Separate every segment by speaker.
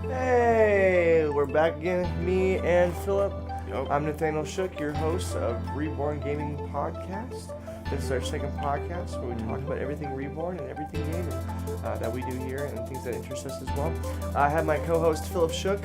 Speaker 1: Hey, we're back again, me and Philip.
Speaker 2: Yep.
Speaker 1: I'm Nathaniel Shook, your host of ReBorn Gaming Podcast. This is our second podcast where we talk about everything ReBorn and everything gaming that we do here and things that interest us as well. I have my co-host Philip Shook,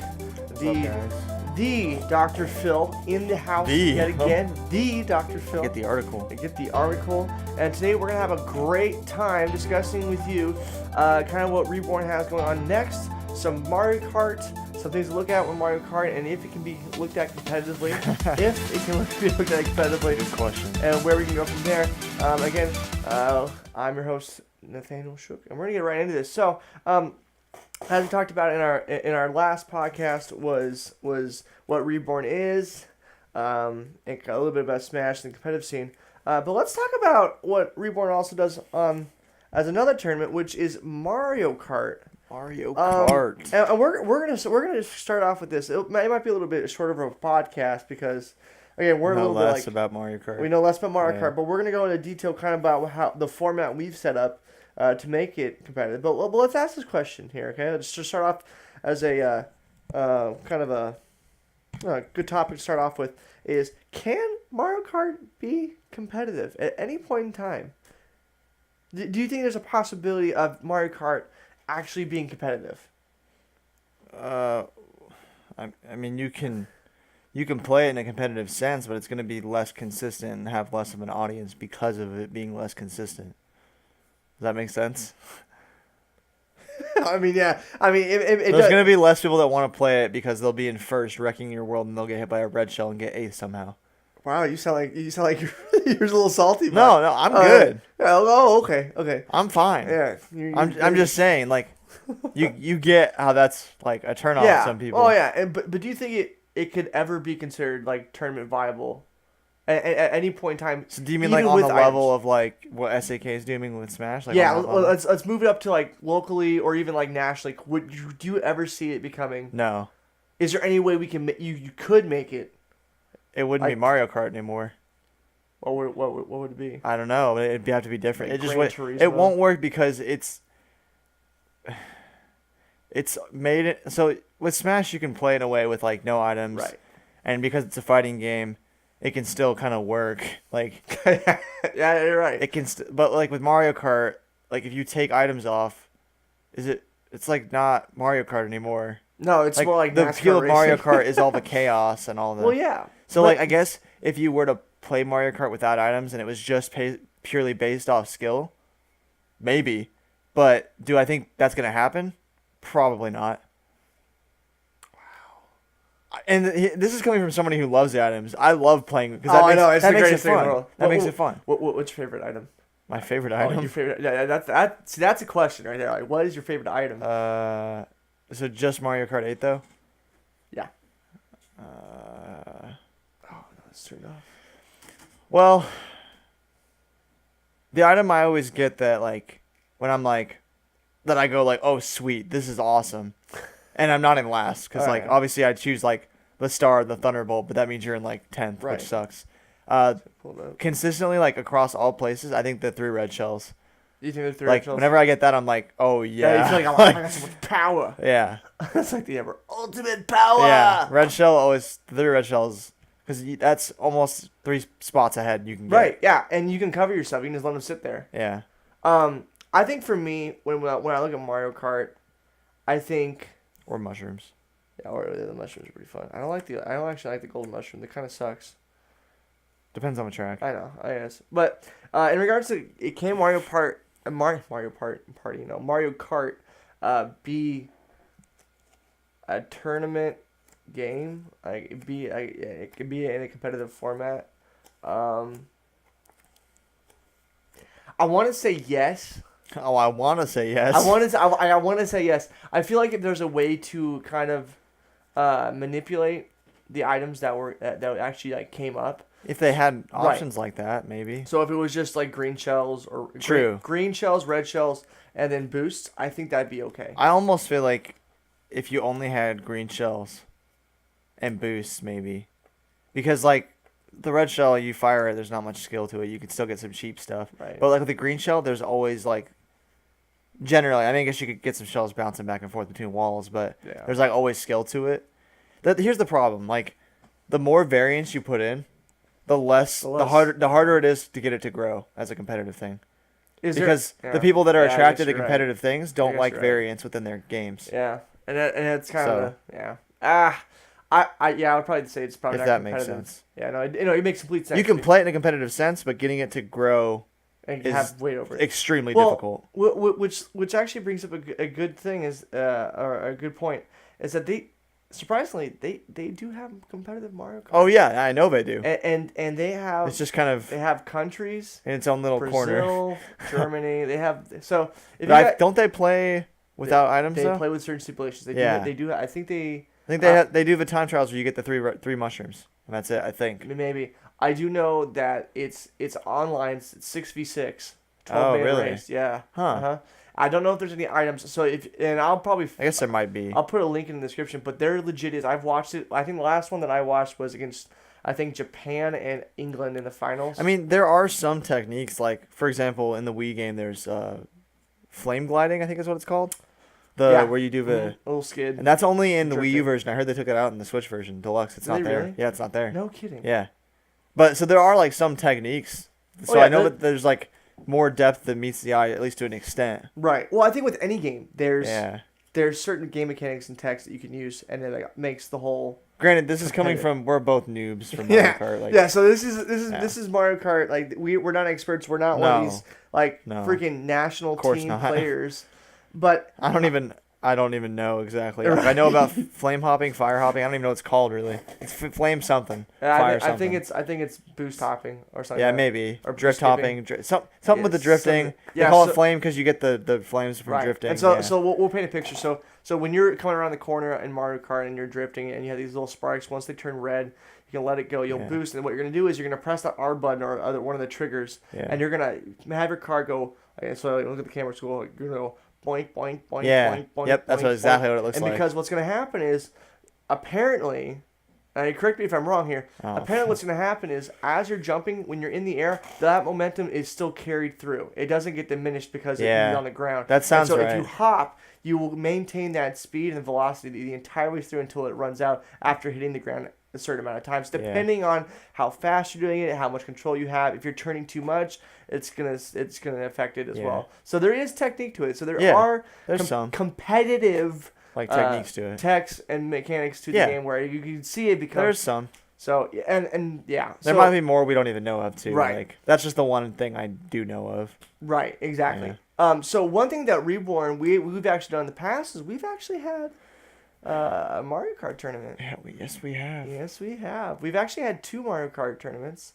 Speaker 1: the Dr. Phil in the house yet again. The Dr. Phil.
Speaker 2: Get the article.
Speaker 1: And today we're going to have a great time discussing with you kind of what ReBorn has going on next. Some Mario Kart, some things to look at with Mario Kart, and if it can be looked at competitively.
Speaker 2: Good question.
Speaker 1: And where we can go from there. Again, I'm your host, Nathaniel Shook, and we're going to get right into this. So, as we talked about in our last podcast was what ReBorn is, and a little bit about Smash and the competitive scene. But let's talk about what ReBorn also does as another tournament, which is Mario Kart.
Speaker 2: Mario Kart.
Speaker 1: And we're gonna start off with this. It might be a little bit shorter of a podcast because again we're a little
Speaker 2: less
Speaker 1: bit
Speaker 2: about Mario Kart.
Speaker 1: We know less about Mario Kart, but we're gonna go into detail kind of about how the format we've set up to make it competitive. But let's ask this question here, okay? Let's just start off as a kind of a good topic to start off with is: can Mario Kart be competitive at any point in time? Do you think there's a possibility of Mario Kart actually being competitive?
Speaker 2: I mean, you can play it in a competitive sense, but it's going to be less consistent and have less of an audience because of it being less consistent. Does that make sense?
Speaker 1: I mean, yeah. I mean,
Speaker 2: there's going to be less people that want to play it because they'll be in first, wrecking your world, and they'll get hit by a red shell and get eighth somehow.
Speaker 1: Wow, you sound like you're a little salty.
Speaker 2: No, I'm good.
Speaker 1: Okay.
Speaker 2: I'm fine.
Speaker 1: Yeah,
Speaker 2: I'm just saying, like, you get how that's like a turn off to some people.
Speaker 1: Oh yeah, but do you think it could ever be considered like tournament viable at any point in time?
Speaker 2: So do you mean like on the level of like what SAK is doing with Smash? Like
Speaker 1: yeah, let's move it up to like locally or even like nationally. Do you ever see it becoming?
Speaker 2: No.
Speaker 1: Is there any way we can you could make it?
Speaker 2: It wouldn't be Mario Kart anymore.
Speaker 1: What would it be?
Speaker 2: I don't know. It'd have to be different.
Speaker 1: Like
Speaker 2: it won't work because it's made it so with Smash you can play in a way with like no items,
Speaker 1: right? And
Speaker 2: because it's a fighting game, it can still kind of work. Like
Speaker 1: yeah, you're right.
Speaker 2: It can, but like with Mario Kart, like if you take items off, it's like not Mario Kart anymore.
Speaker 1: No, it's more like
Speaker 2: the
Speaker 1: NASCAR
Speaker 2: appeal of Mario
Speaker 1: racing.
Speaker 2: Kart is all the chaos and all the.
Speaker 1: Well, yeah.
Speaker 2: So like I guess if you were to play Mario Kart without items and it was just purely based off skill, maybe. But do I think that's gonna happen? Probably not. Wow. And this is coming from somebody who loves the items. I love playing because
Speaker 1: I know it's the greatest thing in the world.
Speaker 2: That makes it fun.
Speaker 1: What's your favorite item?
Speaker 2: My favorite item.
Speaker 1: Your favorite? Yeah, that's a question right there. Like, what is your favorite item?
Speaker 2: So just Mario Kart 8 though?
Speaker 1: Yeah. That's true enough.
Speaker 2: Well, the item I always get that like when I'm like that I go like, oh sweet, this is awesome, and I'm not in last because like obviously I choose like the star, the Thunderbolt, but that means you're in like 10th, which sucks. Consistently like across all places, I think the 3 red shells.
Speaker 1: You think the 3
Speaker 2: like
Speaker 1: red shells?
Speaker 2: Whenever I get that, I'm like, oh yeah.
Speaker 1: Yeah, you feel like I got so much power.
Speaker 2: Yeah.
Speaker 1: That's like the ever ultimate power.
Speaker 2: Yeah, red shell always 3 red shells. Because that's almost 3 spots ahead you can get.
Speaker 1: Right, yeah, and you can cover yourself. You can just let them sit there.
Speaker 2: Yeah.
Speaker 1: I think for me, when I look at Mario Kart, I think...
Speaker 2: Or mushrooms.
Speaker 1: Yeah, or the mushrooms are pretty fun. I don't actually like the golden mushroom. It kind of sucks.
Speaker 2: Depends on the track.
Speaker 1: I know, I guess. But in regards to... Can Mario Kart be a tournament game? Like it could be in a competitive format. I want to say yes.
Speaker 2: Oh, I want to say yes.
Speaker 1: I want to say yes. I feel like if there's a way to kind of manipulate the items that actually like came up.
Speaker 2: If they had options like that, maybe.
Speaker 1: So if it was just like green shells or green shells, red shells, and then boosts, I think that'd be okay.
Speaker 2: I almost feel like if you only had green shells and boosts, maybe, because like the red shell, you fire it, there's not much skill to it. You can still get some cheap stuff.
Speaker 1: Right.
Speaker 2: But like with the green shell, there's always like generally. I mean, I guess you could get some shells bouncing back and forth between walls, but
Speaker 1: Yeah.
Speaker 2: there's like always skill to it. Here's the problem. Like, the more variance you put in, the harder it is to get it to grow as a competitive thing. Because the people that are attracted to competitive things don't like variance within their games.
Speaker 1: Yeah, and it's kind of I would probably say it's probably
Speaker 2: if
Speaker 1: not
Speaker 2: that
Speaker 1: competitive.
Speaker 2: makes sense.
Speaker 1: Yeah, no, it makes complete sense.
Speaker 2: You can play it in a competitive sense, but getting it to grow
Speaker 1: and
Speaker 2: is
Speaker 1: have weight over it.
Speaker 2: Extremely difficult.
Speaker 1: Which actually brings up a good thing is or a good point is that surprisingly they do have competitive Mario Kart.
Speaker 2: Oh yeah, I know they do.
Speaker 1: And they have
Speaker 2: it's just kind of
Speaker 1: they have countries
Speaker 2: in its own little corner.
Speaker 1: Brazil, Germany. They have so if
Speaker 2: don't they play without items?
Speaker 1: They
Speaker 2: though?
Speaker 1: play with certain stipulations. They do. I think they
Speaker 2: they do the time trials where you get the three mushrooms and that's it. I think
Speaker 1: maybe I do know that it's online. It's 6v6.
Speaker 2: 12-man really?
Speaker 1: Race. Yeah.
Speaker 2: Huh.
Speaker 1: I don't know if there's any items. So I'll probably.
Speaker 2: I guess there might be.
Speaker 1: I'll put a link in the description, but they're legit. I've watched it. I think the last one that I watched was against Japan and England in the finals.
Speaker 2: I mean, there are some techniques like, for example, in the Wii game, there's flame gliding. I think is what it's called. Where you do the
Speaker 1: little skid.
Speaker 2: And that's only in the Wii U version. I heard they took it out in the Switch version, Deluxe. It's not there.
Speaker 1: Really?
Speaker 2: Yeah, it's not there.
Speaker 1: No kidding.
Speaker 2: Yeah, but so there are like some techniques. So I know that there's like more depth that meets the eye, at least to an extent.
Speaker 1: Right. Well, I think with any game, there's certain game mechanics and text that you can use, and it like makes the whole.
Speaker 2: Granted, this is coming from we're both noobs from Mario Kart.
Speaker 1: Like, so this is Mario Kart. Like we're not experts. We're not one of these freaking national team players. But
Speaker 2: I don't even know exactly. Like, I know about flame hopping, fire hopping. I don't even know what it's called really. It's flame something. Fire something.
Speaker 1: I think it's boost hopping or something.
Speaker 2: Yeah, maybe. Or drift hopping. Something with the drifting. They call it flame because you get the flames from drifting.
Speaker 1: And so we'll paint a picture. So when you're coming around the corner in Mario Kart and you're drifting and you have these little sparks, once they turn red, you can let it go. You'll boost, and what you're gonna do is you're gonna press the R button or one of the triggers, and you're gonna have your car go. So look at the camera. So you're gonna go. Boink, boink, boink, boink, boink.
Speaker 2: Yep, that's exactly what it looks like.
Speaker 1: And because what's going to happen is, apparently, and correct me if I'm wrong here, apparently what's going to happen is, as you're jumping, when you're in the air, that momentum is still carried through. It doesn't get diminished because you're on the ground.
Speaker 2: That sounds right.
Speaker 1: So if you hop, you will maintain that speed and velocity the entire way through until it runs out after hitting the ground a certain amount of times, depending on how fast you're doing it, how much control you have. If you're turning too much, it's gonna affect it as well. So there is technique to it. So there are
Speaker 2: some
Speaker 1: competitive
Speaker 2: techniques to it,
Speaker 1: techs and mechanics to the game where you can see it become.
Speaker 2: There's some.
Speaker 1: So and
Speaker 2: there might be more we don't even know of too.
Speaker 1: Right.
Speaker 2: Like that's just the one thing I do know of.
Speaker 1: Right. Exactly. So one thing that ReBorn we've actually done in the past is we've actually had. A Mario Kart tournament.
Speaker 2: Yeah, yes we have.
Speaker 1: Yes, we have. We've actually had 2 Mario Kart tournaments.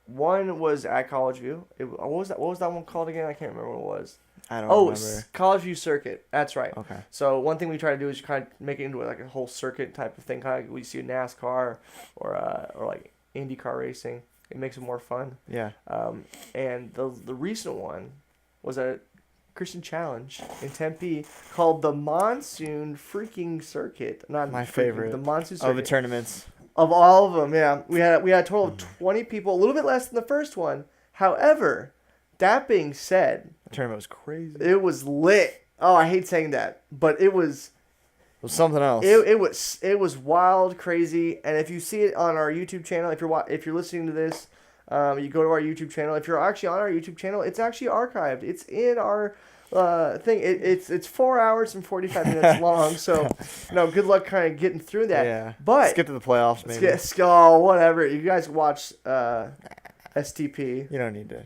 Speaker 1: One was at College View. What was that one called again? I can't remember what it was.
Speaker 2: I don't remember.
Speaker 1: Oh, College View Circuit. That's right.
Speaker 2: Okay.
Speaker 1: So one thing we try to do is kind of make it into like a whole circuit type of thing. Kind of like we see a NASCAR or like IndyCar racing. It makes it more fun.
Speaker 2: Yeah.
Speaker 1: And the recent one was a Christian challenge in Tempe called the Monsoon freaking Circuit. Not
Speaker 2: my favorite.
Speaker 1: The Monsoon Circuit.
Speaker 2: Of the tournaments.
Speaker 1: Of all of them, yeah. We had a total of 20 people, a little bit less than the first one. However, that being said,
Speaker 2: the tournament was crazy.
Speaker 1: It was lit. Oh, I hate saying that, but it was
Speaker 2: something else.
Speaker 1: It was wild, crazy, and if you see it on our YouTube channel, if you're listening to this, you go to our YouTube channel. If you're actually on our YouTube channel, it's actually archived. It's in our thing. It's 4 hours and 45 minutes long. So, good luck kind of getting through that.
Speaker 2: Yeah.
Speaker 1: But
Speaker 2: skip to the playoffs, maybe.
Speaker 1: Whatever. You guys watch STP.
Speaker 2: You don't need to.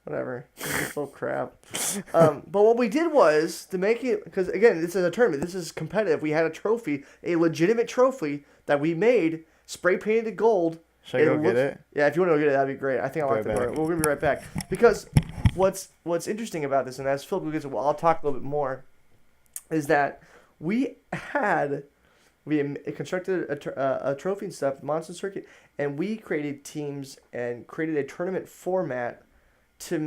Speaker 1: Whatever. It's full crap. But what we did was to make it, because again, this is a tournament. This is competitive. We had a trophy, a legitimate trophy that we made, spray painted gold.
Speaker 2: Should I go get it?
Speaker 1: Yeah, if you want to go get it, that'd be great. I think I'll lock the door. We're going to be right back. Because what's interesting about this, and as Philip gets, I'll talk a little bit more, is that we constructed a trophy and stuff, Monsoon Circuit, and we created teams and created a tournament format to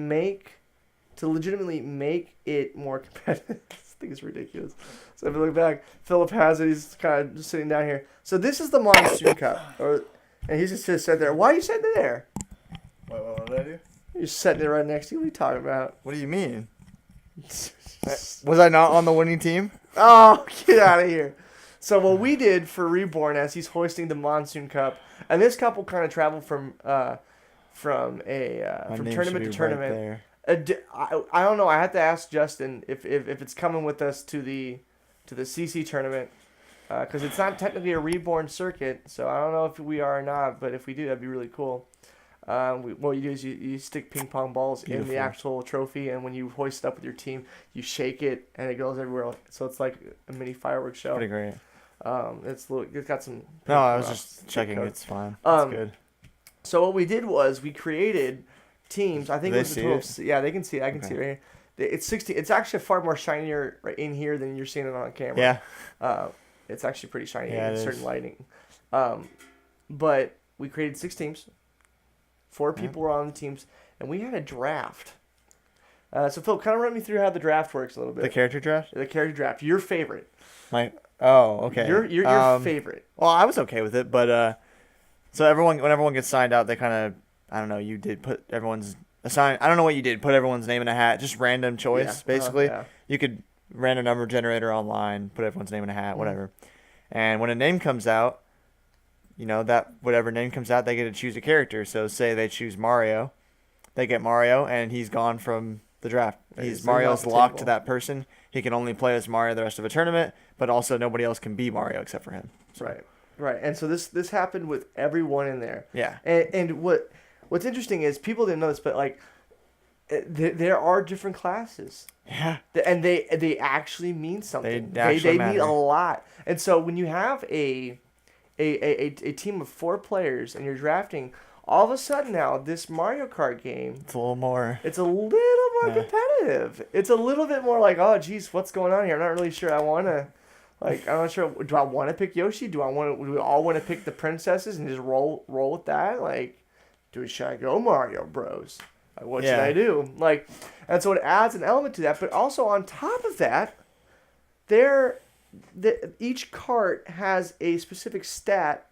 Speaker 1: legitimately make it more competitive. This thing is ridiculous. So if you look back, Philip has it. He's kind of just sitting down here. So this is the Monsoon Cup, and he's just sitting there. Why are you sitting there?
Speaker 2: What did I do?
Speaker 1: You're sitting there right next to you. What are you talking about?
Speaker 2: What do you mean? Was I not on the winning team?
Speaker 1: Oh, get out of here. So what we did for ReBorn as he's hoisting the Monsoon Cup, and this cup will kind of travel from
Speaker 2: My name should
Speaker 1: tournament
Speaker 2: be
Speaker 1: to tournament.
Speaker 2: Right there.
Speaker 1: I don't know. I have to ask Justin if it's coming with us to the CC tournament because it's not technically a ReBorn circuit, so I don't know if we are or not. But if we do, that'd be really cool. What you do is you stick ping pong balls in the
Speaker 2: Beautiful.
Speaker 1: actual trophy, and when you hoist it up with your team, you shake it, and it goes everywhere. So it's like a mini fireworks show.
Speaker 2: Pretty great.
Speaker 1: It's got some.
Speaker 2: No, I was just checking.
Speaker 1: code.
Speaker 2: It's fine. It's good.
Speaker 1: So what we did was we created teams. I think
Speaker 2: Do
Speaker 1: it was
Speaker 2: they
Speaker 1: a total.
Speaker 2: see
Speaker 1: Yeah, they can see it. I can see it right here. It's 16. It's actually far more shinier right in here than you're seeing it on camera.
Speaker 2: Yeah.
Speaker 1: It's actually pretty shiny
Speaker 2: Yeah,
Speaker 1: in
Speaker 2: it
Speaker 1: certain
Speaker 2: is.
Speaker 1: lighting. But we created 6 teams. 4 people were on the teams, and we had a draft. So Phil, kind of run me through how the draft works a little bit.
Speaker 2: The character draft.
Speaker 1: The character draft. Your favorite.
Speaker 2: Okay.
Speaker 1: Your favorite.
Speaker 2: Well, I was okay with it, but so when everyone gets signed out, they kind of, I don't know, you did put everyone's assign. I don't know what you did. Put everyone's name in a hat, just random choice, basically.
Speaker 1: Yeah.
Speaker 2: You could random number generator online, put everyone's name in a hat, whatever. And when a name comes out, that whatever name comes out, they get to choose a character. So say they choose Mario, they get Mario, and he's gone from the draft. Mario's locked to that person. He can only play as Mario the rest of the tournament, but also nobody else can be Mario except for him. So.
Speaker 1: Right. And so this happened with everyone in there.
Speaker 2: Yeah.
Speaker 1: And what's interesting is people didn't know this, but like there are different classes.
Speaker 2: Yeah.
Speaker 1: And they actually mean something.
Speaker 2: They
Speaker 1: mean
Speaker 2: matter.
Speaker 1: a lot. And so when you have a team of 4 players and you're drafting, all of a sudden now this Mario Kart game,
Speaker 2: It's a little more.
Speaker 1: it's a little more competitive. It's a little bit more like, oh geez, what's going on here? I'm not really sure I want to. Like, I'm not sure. Do I want to pick Yoshi? Do we all want to pick the princesses and just roll with that? Like, should I go Mario Bros? Like, what should I do? Like, and so it adds an element to that. But also on top of that, each cart has a specific stat.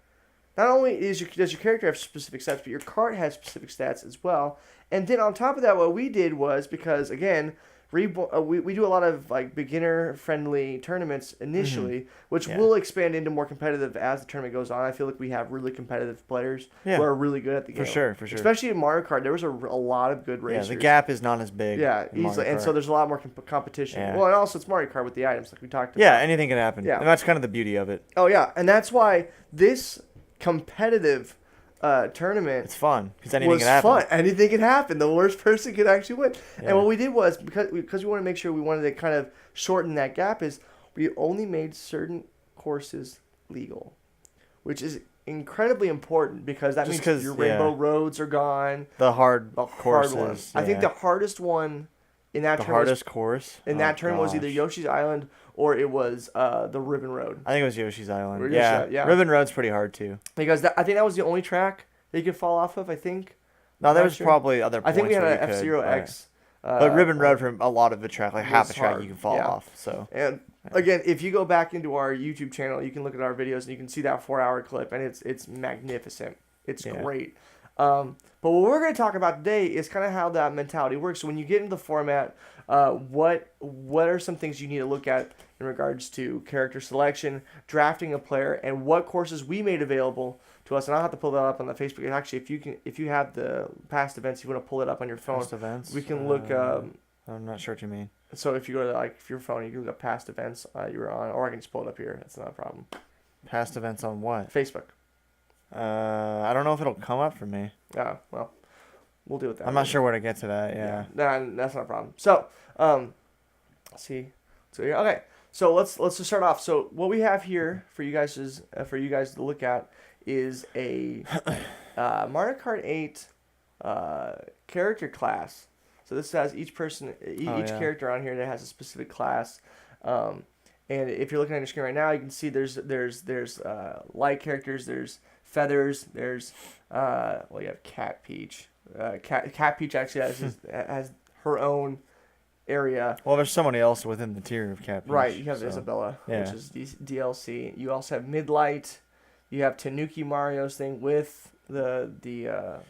Speaker 1: Not only does your character have specific stats, but your cart has specific stats as well. And then on top of that, what we did was, because again, we do a lot of like beginner friendly tournaments initially, which will expand into more competitive as the tournament goes on. I feel like we have really competitive players who are really good at the game.
Speaker 2: For sure.
Speaker 1: Especially in Mario Kart, there was a lot of good racers.
Speaker 2: Yeah, the gap is not as big.
Speaker 1: Yeah, easily, and so there's a lot more competition.
Speaker 2: Yeah.
Speaker 1: Well, and also it's Mario Kart with the items like we talked about.
Speaker 2: Yeah, anything can happen.
Speaker 1: Yeah.
Speaker 2: And that's kind of the beauty of it.
Speaker 1: Oh yeah, and that's why this competitive tournament
Speaker 2: It's fun because anything
Speaker 1: was
Speaker 2: can happen.
Speaker 1: fun. Anything can happen. The worst person could actually win.
Speaker 2: Yeah.
Speaker 1: And what we did was, because we want to make sure we wanted to kind of shorten that gap, is we only made certain courses legal, which is incredibly important because that means your Rainbow Roads are gone.
Speaker 2: The hard
Speaker 1: courses.
Speaker 2: one.
Speaker 1: I think the hardest one in that tournament
Speaker 2: hardest course
Speaker 1: that tournament was either Yoshi's Island or it was the Ribbon Road.
Speaker 2: I think it was Yoshi's Island.
Speaker 1: Or
Speaker 2: Yeah, Ribbon Road's pretty hard too.
Speaker 1: Because I think that was the only track that you could fall off of. I think.
Speaker 2: No, there was probably other points.
Speaker 1: I think we had
Speaker 2: an
Speaker 1: an F-Zero X.
Speaker 2: But Ribbon Road, from a lot of the track, like half a track, you can fall off. So.
Speaker 1: And again, if you go back into our YouTube channel, you can look at our videos and you can see that 4-hour clip, and it's magnificent. It's great. But what we're going to talk about today is kind of how that mentality works. So when you get into the format, what are some things you need to look at in regards to character selection, drafting a player, and what courses we made available to us? And I'll have to pull that up on the Facebook. Actually, if you have the past events, you want to pull it up on your phone.
Speaker 2: Past events.
Speaker 1: We can look.
Speaker 2: I'm not sure what you mean.
Speaker 1: So if you go to if your phone, you can look up past events you were on, or I can just pull it up here. That's not a problem.
Speaker 2: Past events on what?
Speaker 1: Facebook.
Speaker 2: I don't know if it'll come up for me.
Speaker 1: Yeah, well, we'll deal with that.
Speaker 2: I'm not sure where to get to that. Yeah.
Speaker 1: Nah, that's not a problem. So, let's see. So yeah, okay. So let's just start off. So what we have here for you guys to look at is a Mario Kart 8 character class. So this has each character on here that has a specific class. And if you're looking at your screen right now, you can see there's light characters, there's feathers, there's you have Cat Peach. Cat Peach actually has her own area.
Speaker 2: Well, there's somebody else within the tier of Cat Peach.
Speaker 1: Right, you have Isabella,
Speaker 2: yeah.
Speaker 1: which is DLC. You also have Midlight. You have Tanuki Mario's thing with the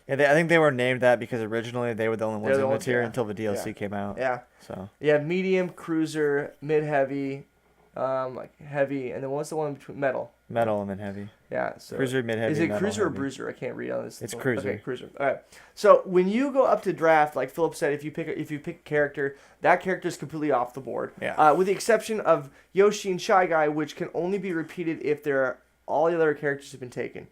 Speaker 2: I think they were named that because originally they were the only ones in the tier
Speaker 1: yeah.
Speaker 2: until the DLC came out.
Speaker 1: Yeah.
Speaker 2: So
Speaker 1: you have medium, cruiser, mid heavy, like heavy, and then what's the one between metal?
Speaker 2: metal and then heavy.
Speaker 1: Yeah. So
Speaker 2: Cruiser, mid heavy.
Speaker 1: is it
Speaker 2: metal,
Speaker 1: cruiser or
Speaker 2: heavy.
Speaker 1: bruiser? I can't read on this.
Speaker 2: It's cruiser.
Speaker 1: Okay, cruiser. All right. So when you go up to draft, like Philip said, if you pick a character, that character is completely off the board.
Speaker 2: Yeah.
Speaker 1: With the exception of Yoshi and Shy Guy, which can only be repeated if all the other characters have been taken.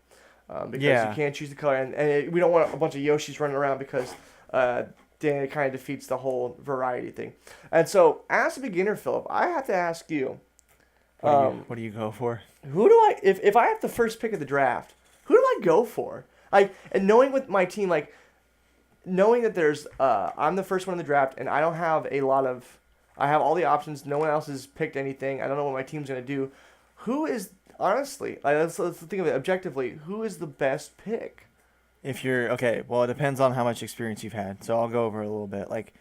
Speaker 1: Because you can't choose the color, and we don't want a bunch of Yoshis running around because then it kind of defeats the whole variety thing. And so, as a beginner, Philip, I have to ask you,
Speaker 2: what do you go for?
Speaker 1: who do I if I have the first pick of the draft, who do I go for? Like, and knowing with my team, like knowing that there's I'm the first one in the draft, and I don't have I have all the options. No one else has picked anything. I don't know what my team's gonna do. Who is honestly, let's think of it objectively. Who is the best pick?
Speaker 2: If you're okay, well, it depends on how much experience you've had. So I'll go over a little bit. Like,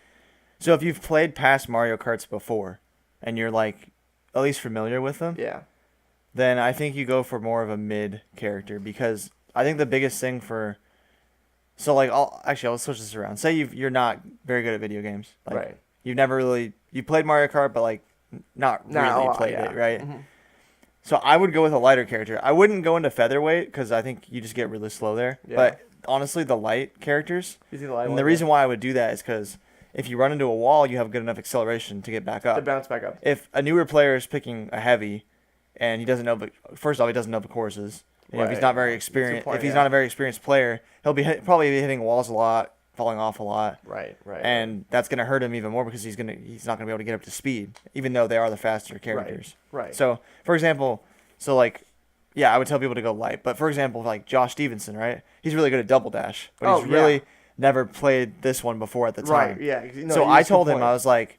Speaker 2: so if you've played past Mario Karts before, and you're like at least familiar with them,
Speaker 1: Yeah.
Speaker 2: then I think you go for more of a mid character because I think the biggest thing for so like I'll switch this around. Say you're not very good at video games, like,
Speaker 1: Right.
Speaker 2: You've never really you played Mario Kart, but like not really played it, right?
Speaker 1: Mm-hmm.
Speaker 2: So I would go with a lighter character. I wouldn't go into featherweight because I think you just get really slow there.
Speaker 1: Yeah.
Speaker 2: But honestly, the light characters.
Speaker 1: You think the light
Speaker 2: And
Speaker 1: one,
Speaker 2: the reason why I would do that is because if you run into a wall, you have good enough acceleration to get back up.
Speaker 1: to bounce back up.
Speaker 2: If a newer player is picking a heavy, and he doesn't know, first off, he doesn't know the courses. You know, if he's not very experienced,
Speaker 1: point,
Speaker 2: if he's not a very experienced player, he'll be probably hitting walls a lot, falling off a lot.
Speaker 1: Right.
Speaker 2: And that's gonna hurt him even more because he's not gonna be able to get up to speed, even though they are the faster characters.
Speaker 1: Right.
Speaker 2: So, for example, I would tell people to go light. But for example, like Josh Stevenson, right? He's really good at double dash, but he's really never played this one before at the time.
Speaker 1: Right. Yeah. No,
Speaker 2: so I told him, I was like,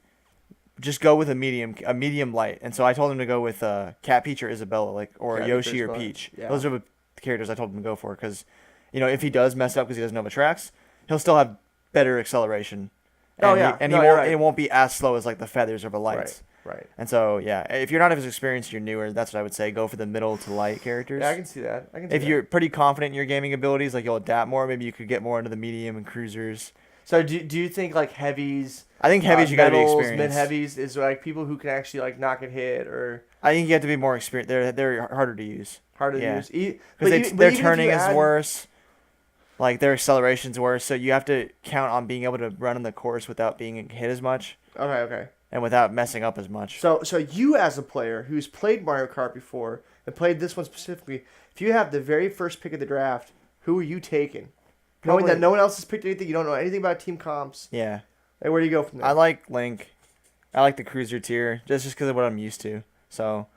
Speaker 2: just go with a medium light. And so I told him to go with Cat Peach or Isabella, or
Speaker 1: Cat
Speaker 2: Yoshi
Speaker 1: Peach
Speaker 2: or
Speaker 1: or
Speaker 2: Peach.
Speaker 1: yeah.
Speaker 2: Those are the characters I told him to go for because, if he does mess up because he doesn't know the tracks, he'll still have better acceleration. And it won't be as slow as like the feathers or the lights.
Speaker 1: Right.
Speaker 2: And so, if you're not as experienced, you're newer, that's what I would say. Go for the middle to light characters.
Speaker 1: Yeah, I can see that.
Speaker 2: If you're pretty confident in your gaming abilities, like you'll adapt more, maybe you could get more into the medium and cruisers.
Speaker 1: So do you think like heavies?
Speaker 2: I think heavies you gotta be experienced.
Speaker 1: Mid heavies is like people who can actually like not get hit or.
Speaker 2: I think you have to be more experienced. They're harder to use.
Speaker 1: Harder to use.
Speaker 2: Because their turning is worse. Like their acceleration's worse, so you have to count on being able to run on the course without being hit as much.
Speaker 1: Okay.
Speaker 2: And without messing up as much.
Speaker 1: So you as a player who's played Mario Kart before and played this one specifically, if you have the very first pick of the draft, who are you taking? Knowing that no one else has picked anything, you don't know anything about team comps.
Speaker 2: Yeah.
Speaker 1: Hey, where do you go from there?
Speaker 2: I like Link. I like the cruiser tier just because of what I'm used to. So,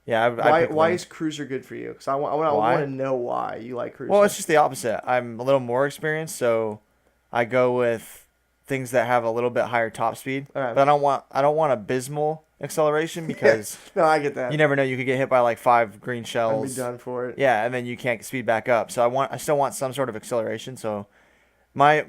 Speaker 2: yeah.
Speaker 1: Why is cruiser good for you? Because I want to know why you like cruiser.
Speaker 2: Well, it's just the opposite. I'm a little more experienced, so I go with things that have a little bit higher top speed.
Speaker 1: Right.
Speaker 2: But I don't want abysmal acceleration because
Speaker 1: no, I get that.
Speaker 2: You never know, you could get hit by like 5 green shells.
Speaker 1: I'd be done for it.
Speaker 2: Yeah, and then you can't speed back up. So I still want some sort of acceleration. So my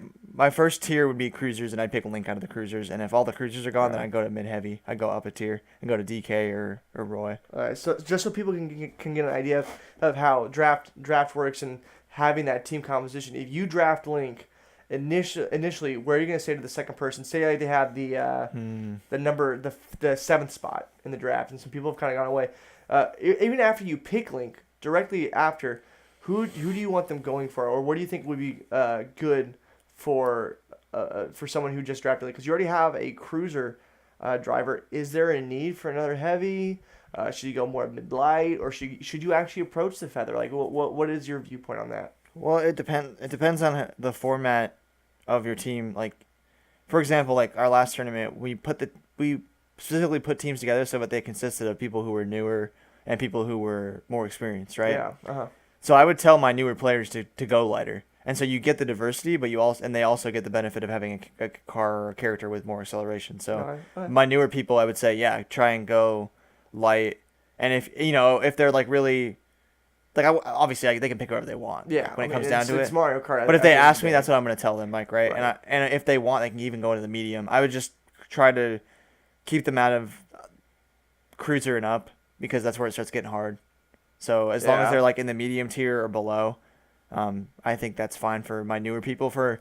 Speaker 2: first tier would be cruisers, and I'd pick Link out of the cruisers. And if all the cruisers are gone, then I'd go to mid heavy. I'd go up a tier and go to DK or Roy.
Speaker 1: All right, so just so people can get an idea of how draft works and having that team composition. If you draft Link. Initially, where are you going to say to the second person? Say like they have the number, the 7th spot in the draft, and some people have kind of gone away. Even after you pick Link, directly after, who do you want them going for, or what do you think would be good for someone who just drafted Link? Because you already have a cruiser driver. Is there a need for another heavy? Should you go more mid-light, or should you actually approach the feather? Like, what is your viewpoint on that?
Speaker 2: Well, it depends on the format of your team. Like, for example, like our last tournament, we specifically put teams together so that they consisted of people who were newer and people who were more experienced, right?
Speaker 1: Yeah. Uh-huh.
Speaker 2: So I would tell my newer players to go lighter, and so you get the diversity, but they also get the benefit of having a car or a character with more acceleration. So my newer people, I would say, try and go light, and if they're like really. Like, obviously, they can pick whoever they want.
Speaker 1: Yeah,
Speaker 2: when it comes down to
Speaker 1: it's
Speaker 2: it.
Speaker 1: Mario Kart.
Speaker 2: But if they ask me, that's what I'm going to tell them, Mike, right?
Speaker 1: Right.
Speaker 2: And if they want, they can even go into the medium. I would just try to keep them out of cruiser and up because that's where it starts getting hard. So as long as
Speaker 1: Yeah.
Speaker 2: they're like in the medium tier or below, I think that's fine for my newer people. For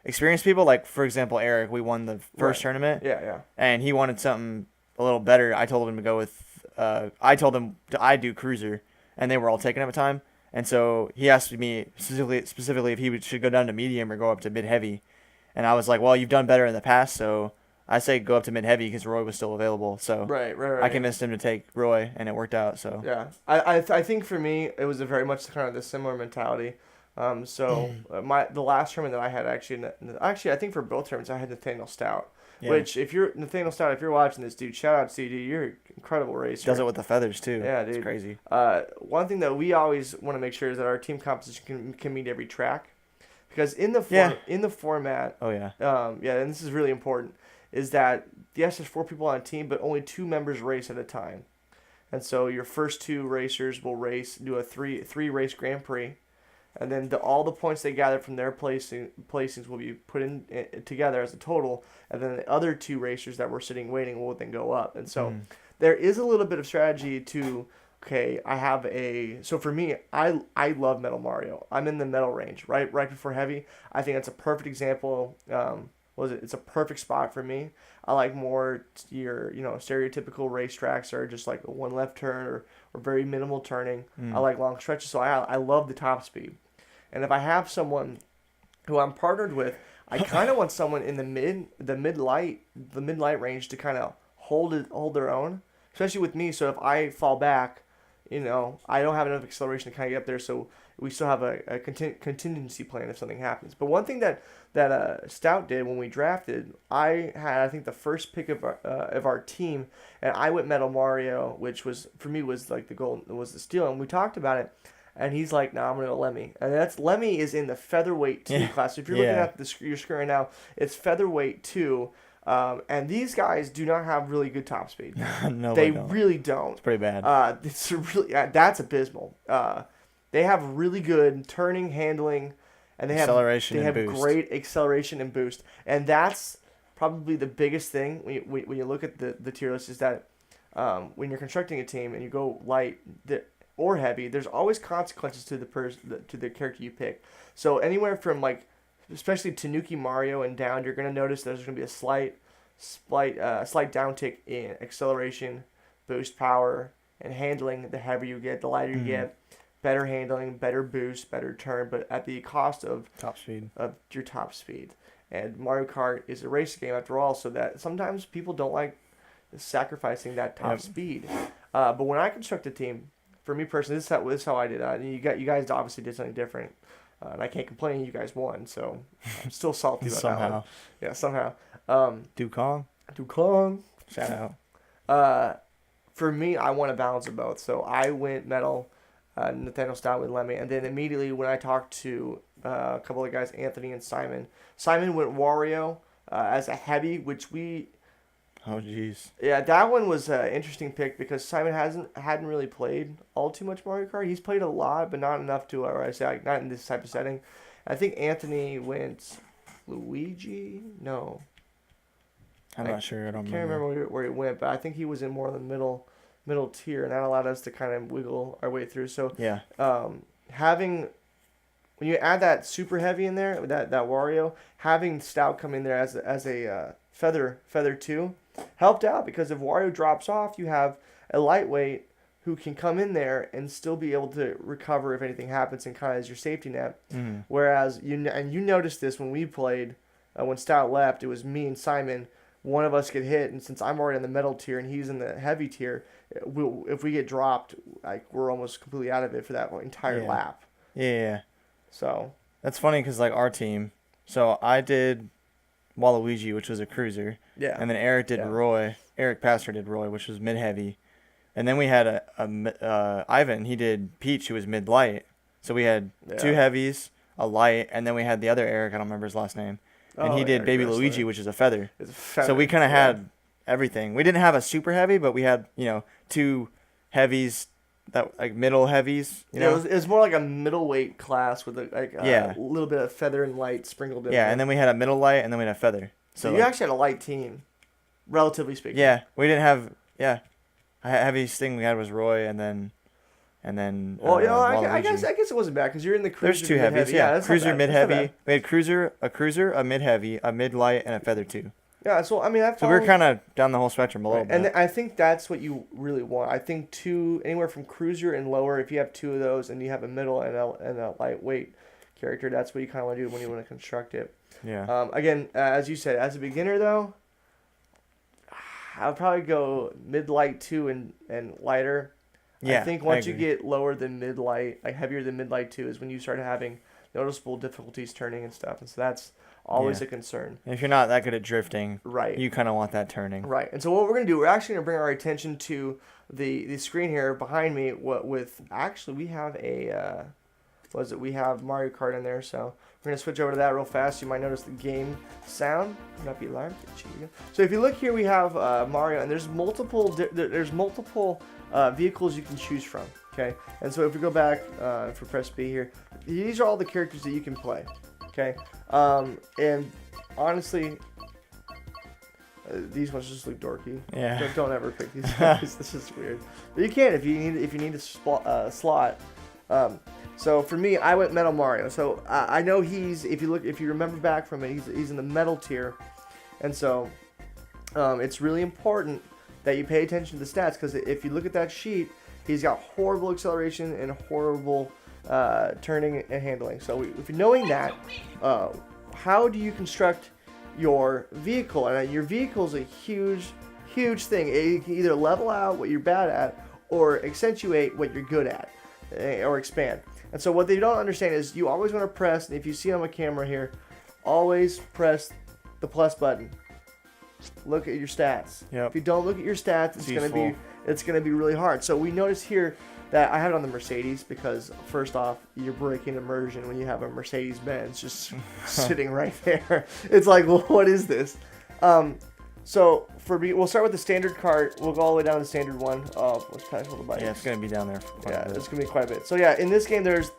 Speaker 2: experienced people, like for example, Erik, we won the first
Speaker 1: Right.
Speaker 2: tournament,
Speaker 1: Yeah.
Speaker 2: and he wanted something a little better. I told him to go with, I told him I do cruiser, and they were all taken at the time. And so he asked me specifically if should go down to medium or go up to mid heavy, and I was like, well, you've done better in the past, so I say go up to mid heavy because Roy was still available. So
Speaker 1: Right.
Speaker 2: I convinced him to take Roy, and it worked out. So
Speaker 1: Yeah, I think for me it was a very much kind of the similar mentality. The last tournament that I had actually I think for both tournaments I had Nathaniel Stout.
Speaker 2: yeah.
Speaker 1: Which if you're Nathaniel Stout, if you're watching this, dude, shout out to you, dude. You're an incredible racer.
Speaker 2: Does it with the feathers too.
Speaker 1: Yeah, dude.
Speaker 2: It's crazy.
Speaker 1: One thing that we always want to make sure is that our team competition can meet every track, because in the format,
Speaker 2: Oh yeah.
Speaker 1: and this is really important, is that yes, there's 4 people on a team, but only 2 members race at a time. And so your first 2 racers will do a three race Grand Prix, and then all the points they gather from their placings will be put in together as a total, and then the other 2 racers that were sitting waiting will then go up. And so there is a little bit of strategy to. Okay, so for me, I love Metal Mario. I'm in the metal range, right before heavy. I think that's a perfect example. It's a perfect spot for me. I like more your stereotypical racetracks are just like a one left turn or very minimal turning. I like long stretches, so I love the top speed. And if I have someone who I'm partnered with, I kind of want someone in the mid light range to kind of hold their own, especially with me. So if I fall back, I don't have enough acceleration to kind of get up there, so we still have a contingency plan if something happens. But one thing that Stout did when we drafted, I had, I think, the first pick of our team, and I went Metal Mario, which was for me was like was the steal, and we talked about it. And he's like, "No, I'm gonna go Lemmy." And Lemmy is in the featherweight 2 class. So if you're looking at your screen right now, it's featherweight 2. And these guys do not have really good top speed.
Speaker 2: No,
Speaker 1: they really don't.
Speaker 2: It's pretty bad.
Speaker 1: That's abysmal. They have really good turning, handling, and they have
Speaker 2: boost.
Speaker 1: great acceleration and boost. And that's probably the biggest thing when you look at the tier list is that when you're constructing a team and you go light or heavy, there's always consequences to the character you pick. So anywhere from especially Tanuki Mario and down, you're gonna notice there's gonna be a slight downtick in acceleration, boost power, and handling. The heavier you get, the lighter you get. Better handling, better boost, better turn, but at the cost of your top speed. And Mario Kart is a race game after all, so that sometimes people don't like sacrificing that top speed. But when I construct a team, for me personally, this is how I did it. You guys obviously did something different, and I can't complain. You guys won, so I'm still salty about that one. Yeah, somehow. Dukong.
Speaker 2: Shout out.
Speaker 1: For me, I want a balance of both. So I went metal, Nathaniel Stout with Lemmy, and then immediately when I talked to a couple of guys, Anthony and Simon went Wario as a heavy, which we.
Speaker 2: Oh jeez.
Speaker 1: Yeah, that one was an interesting pick because Simon hadn't really played all too much Mario Kart. He's played a lot, but not enough to, not in this type of setting. I think Anthony went Luigi. No.
Speaker 2: I'm not sure. I don't
Speaker 1: can't remember where he went, but I think he was in more of the middle tier, and that allowed us to kind of wiggle our way through. So
Speaker 2: yeah,
Speaker 1: when you add that super heavy in there, that Wario, having Stout come in there as a feather 2 helped out, because if Wario drops off, you have a lightweight who can come in there and still be able to recover if anything happens and kind of as your safety net. Whereas you noticed this when we played, when Stout left, it was me and Simon. One of us get hit, and since I'm already in the metal tier and he's in the heavy tier, if we get dropped, we're almost completely out of it for that entire lap.
Speaker 2: Yeah.
Speaker 1: So
Speaker 2: that's funny because our team. So I did Waluigi, which was a cruiser.
Speaker 1: Yeah.
Speaker 2: And then Erik did Roy. Erik Pastor did Roy, which was mid heavy. And then we had Ivan. He did Peach, who was mid light. So we had 2 heavies, a light, and then we had the other Erik. I don't remember his last name. And he did Baby Luigi, which is a feather. So we kind of had everything. We didn't have a super heavy, but we had 2 heavies, that middle heavies. It
Speaker 1: was more like a middleweight class with a little bit of feather and light sprinkled in.
Speaker 2: Yeah, and then we had a middle light, and then we had a feather.
Speaker 1: So you actually had a light team, relatively speaking.
Speaker 2: Yeah, we didn't have heaviest thing we had was Roy, and then and then
Speaker 1: Well, I
Speaker 2: Waluigi.
Speaker 1: guess it wasn't bad because you're in the cruiser.
Speaker 2: There's 2 heavies, yeah.
Speaker 1: that's not
Speaker 2: Cruiser,
Speaker 1: bad.
Speaker 2: mid
Speaker 1: That's not
Speaker 2: heavy.
Speaker 1: bad.
Speaker 2: We had cruiser, a mid heavy, a mid light, and a feather 2.
Speaker 1: Yeah, so I mean,
Speaker 2: So we're kind of down the whole spectrum a little bit.
Speaker 1: And I think that's what you really want. I think 2, anywhere from cruiser and lower. If you have 2 of those and you have a middle and a lightweight character, that's what you kind of want to do when you want to construct it.
Speaker 2: Yeah.
Speaker 1: Again, as you said, as a beginner though, I would probably go mid light 2 and lighter.
Speaker 2: Yeah.
Speaker 1: I think once you get lower than mid light, like heavier than mid light 2, is when you start having noticeable difficulties turning and stuff, and so that's always a concern.
Speaker 2: If you're not that good at drifting,
Speaker 1: right,
Speaker 2: you kind of want that turning.
Speaker 1: Right, and so what we're gonna do, we're actually gonna bring our attention to the screen here behind me. We have a we have Mario Kart in there, so we're gonna switch over to that real fast. You might notice the game sound. Do not be alarmed. So if you look here, we have Mario, and there's multiple vehicles you can choose from. Okay, and so if we go back, if we press B here, these are all the characters that you can play. Okay, and honestly, these ones just look dorky.
Speaker 2: Yeah.
Speaker 1: Don't ever pick these guys. This is weird. But you can if you need a slot. So for me, I went Metal Mario. So I know if you remember back from it, he's in the metal tier, and so it's really important that you pay attention to the stats, because if you look at that sheet, he's got horrible acceleration and horrible turning and handling. So if knowing that, how do you construct your vehicle? And your vehicle is a huge thing. It can either level out what you're bad at or accentuate what you're good at, or expand. And so what they don't understand is you always want to press, and if you see on my camera here, always press the plus button. Look at your stats.
Speaker 2: Yep.
Speaker 1: If you don't look at your stats, it's gonna be really hard. So we notice here that I have it on the Mercedes because, first off, you're breaking immersion when you have a Mercedes-Benz just sitting right there. It's like, well, what is this? So we'll start with the standard Kart. We'll go all the way down to the standard one. Oh, let's pass all the bikes.
Speaker 2: Yeah, it's gonna be down there. For quite a bit.
Speaker 1: It's gonna be quite a bit. So yeah, in this game, there's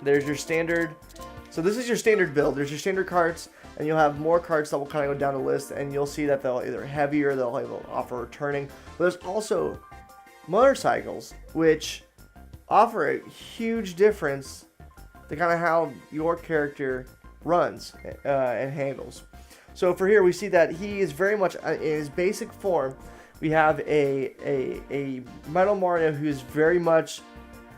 Speaker 1: your standard. So this is your standard build. There's your standard karts, and you'll have more karts that will kind of go down the list, and you'll see that they'll either heavier, they'll offer turning. But there's also motorcycles, which offer a huge difference to kind of how your character runs and handles. So for here, we see that he is very much in his basic form. We have a Metal Mario who is very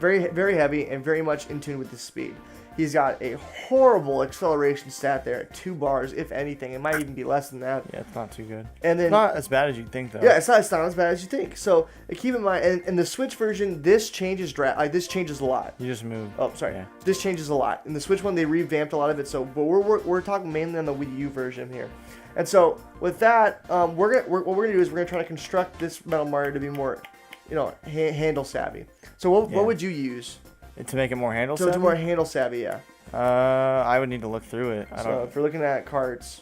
Speaker 1: heavy and very much in tune with the speed. He's got a horrible acceleration stat there at 2 bars, if anything. It might even be less than that.
Speaker 2: Yeah, it's not too good.
Speaker 1: And then,
Speaker 2: it's not as bad as you'd think, though.
Speaker 1: Yeah, it's not as bad as you think. So keep in mind, and in the Switch version, this changes this changes a lot.
Speaker 2: You just move.
Speaker 1: Oh, sorry.
Speaker 2: Yeah.
Speaker 1: This changes a lot. In the Switch one, they revamped a lot of it. So, but we're talking mainly on the Wii U version here. And so with that, what we're gonna do is we're gonna try to construct this Metal Mario to be more, handle savvy. So what would you use?
Speaker 2: To make it more handle savvy?
Speaker 1: To more handle savvy, yeah.
Speaker 2: I would need to look through it.
Speaker 1: So if we're looking at karts,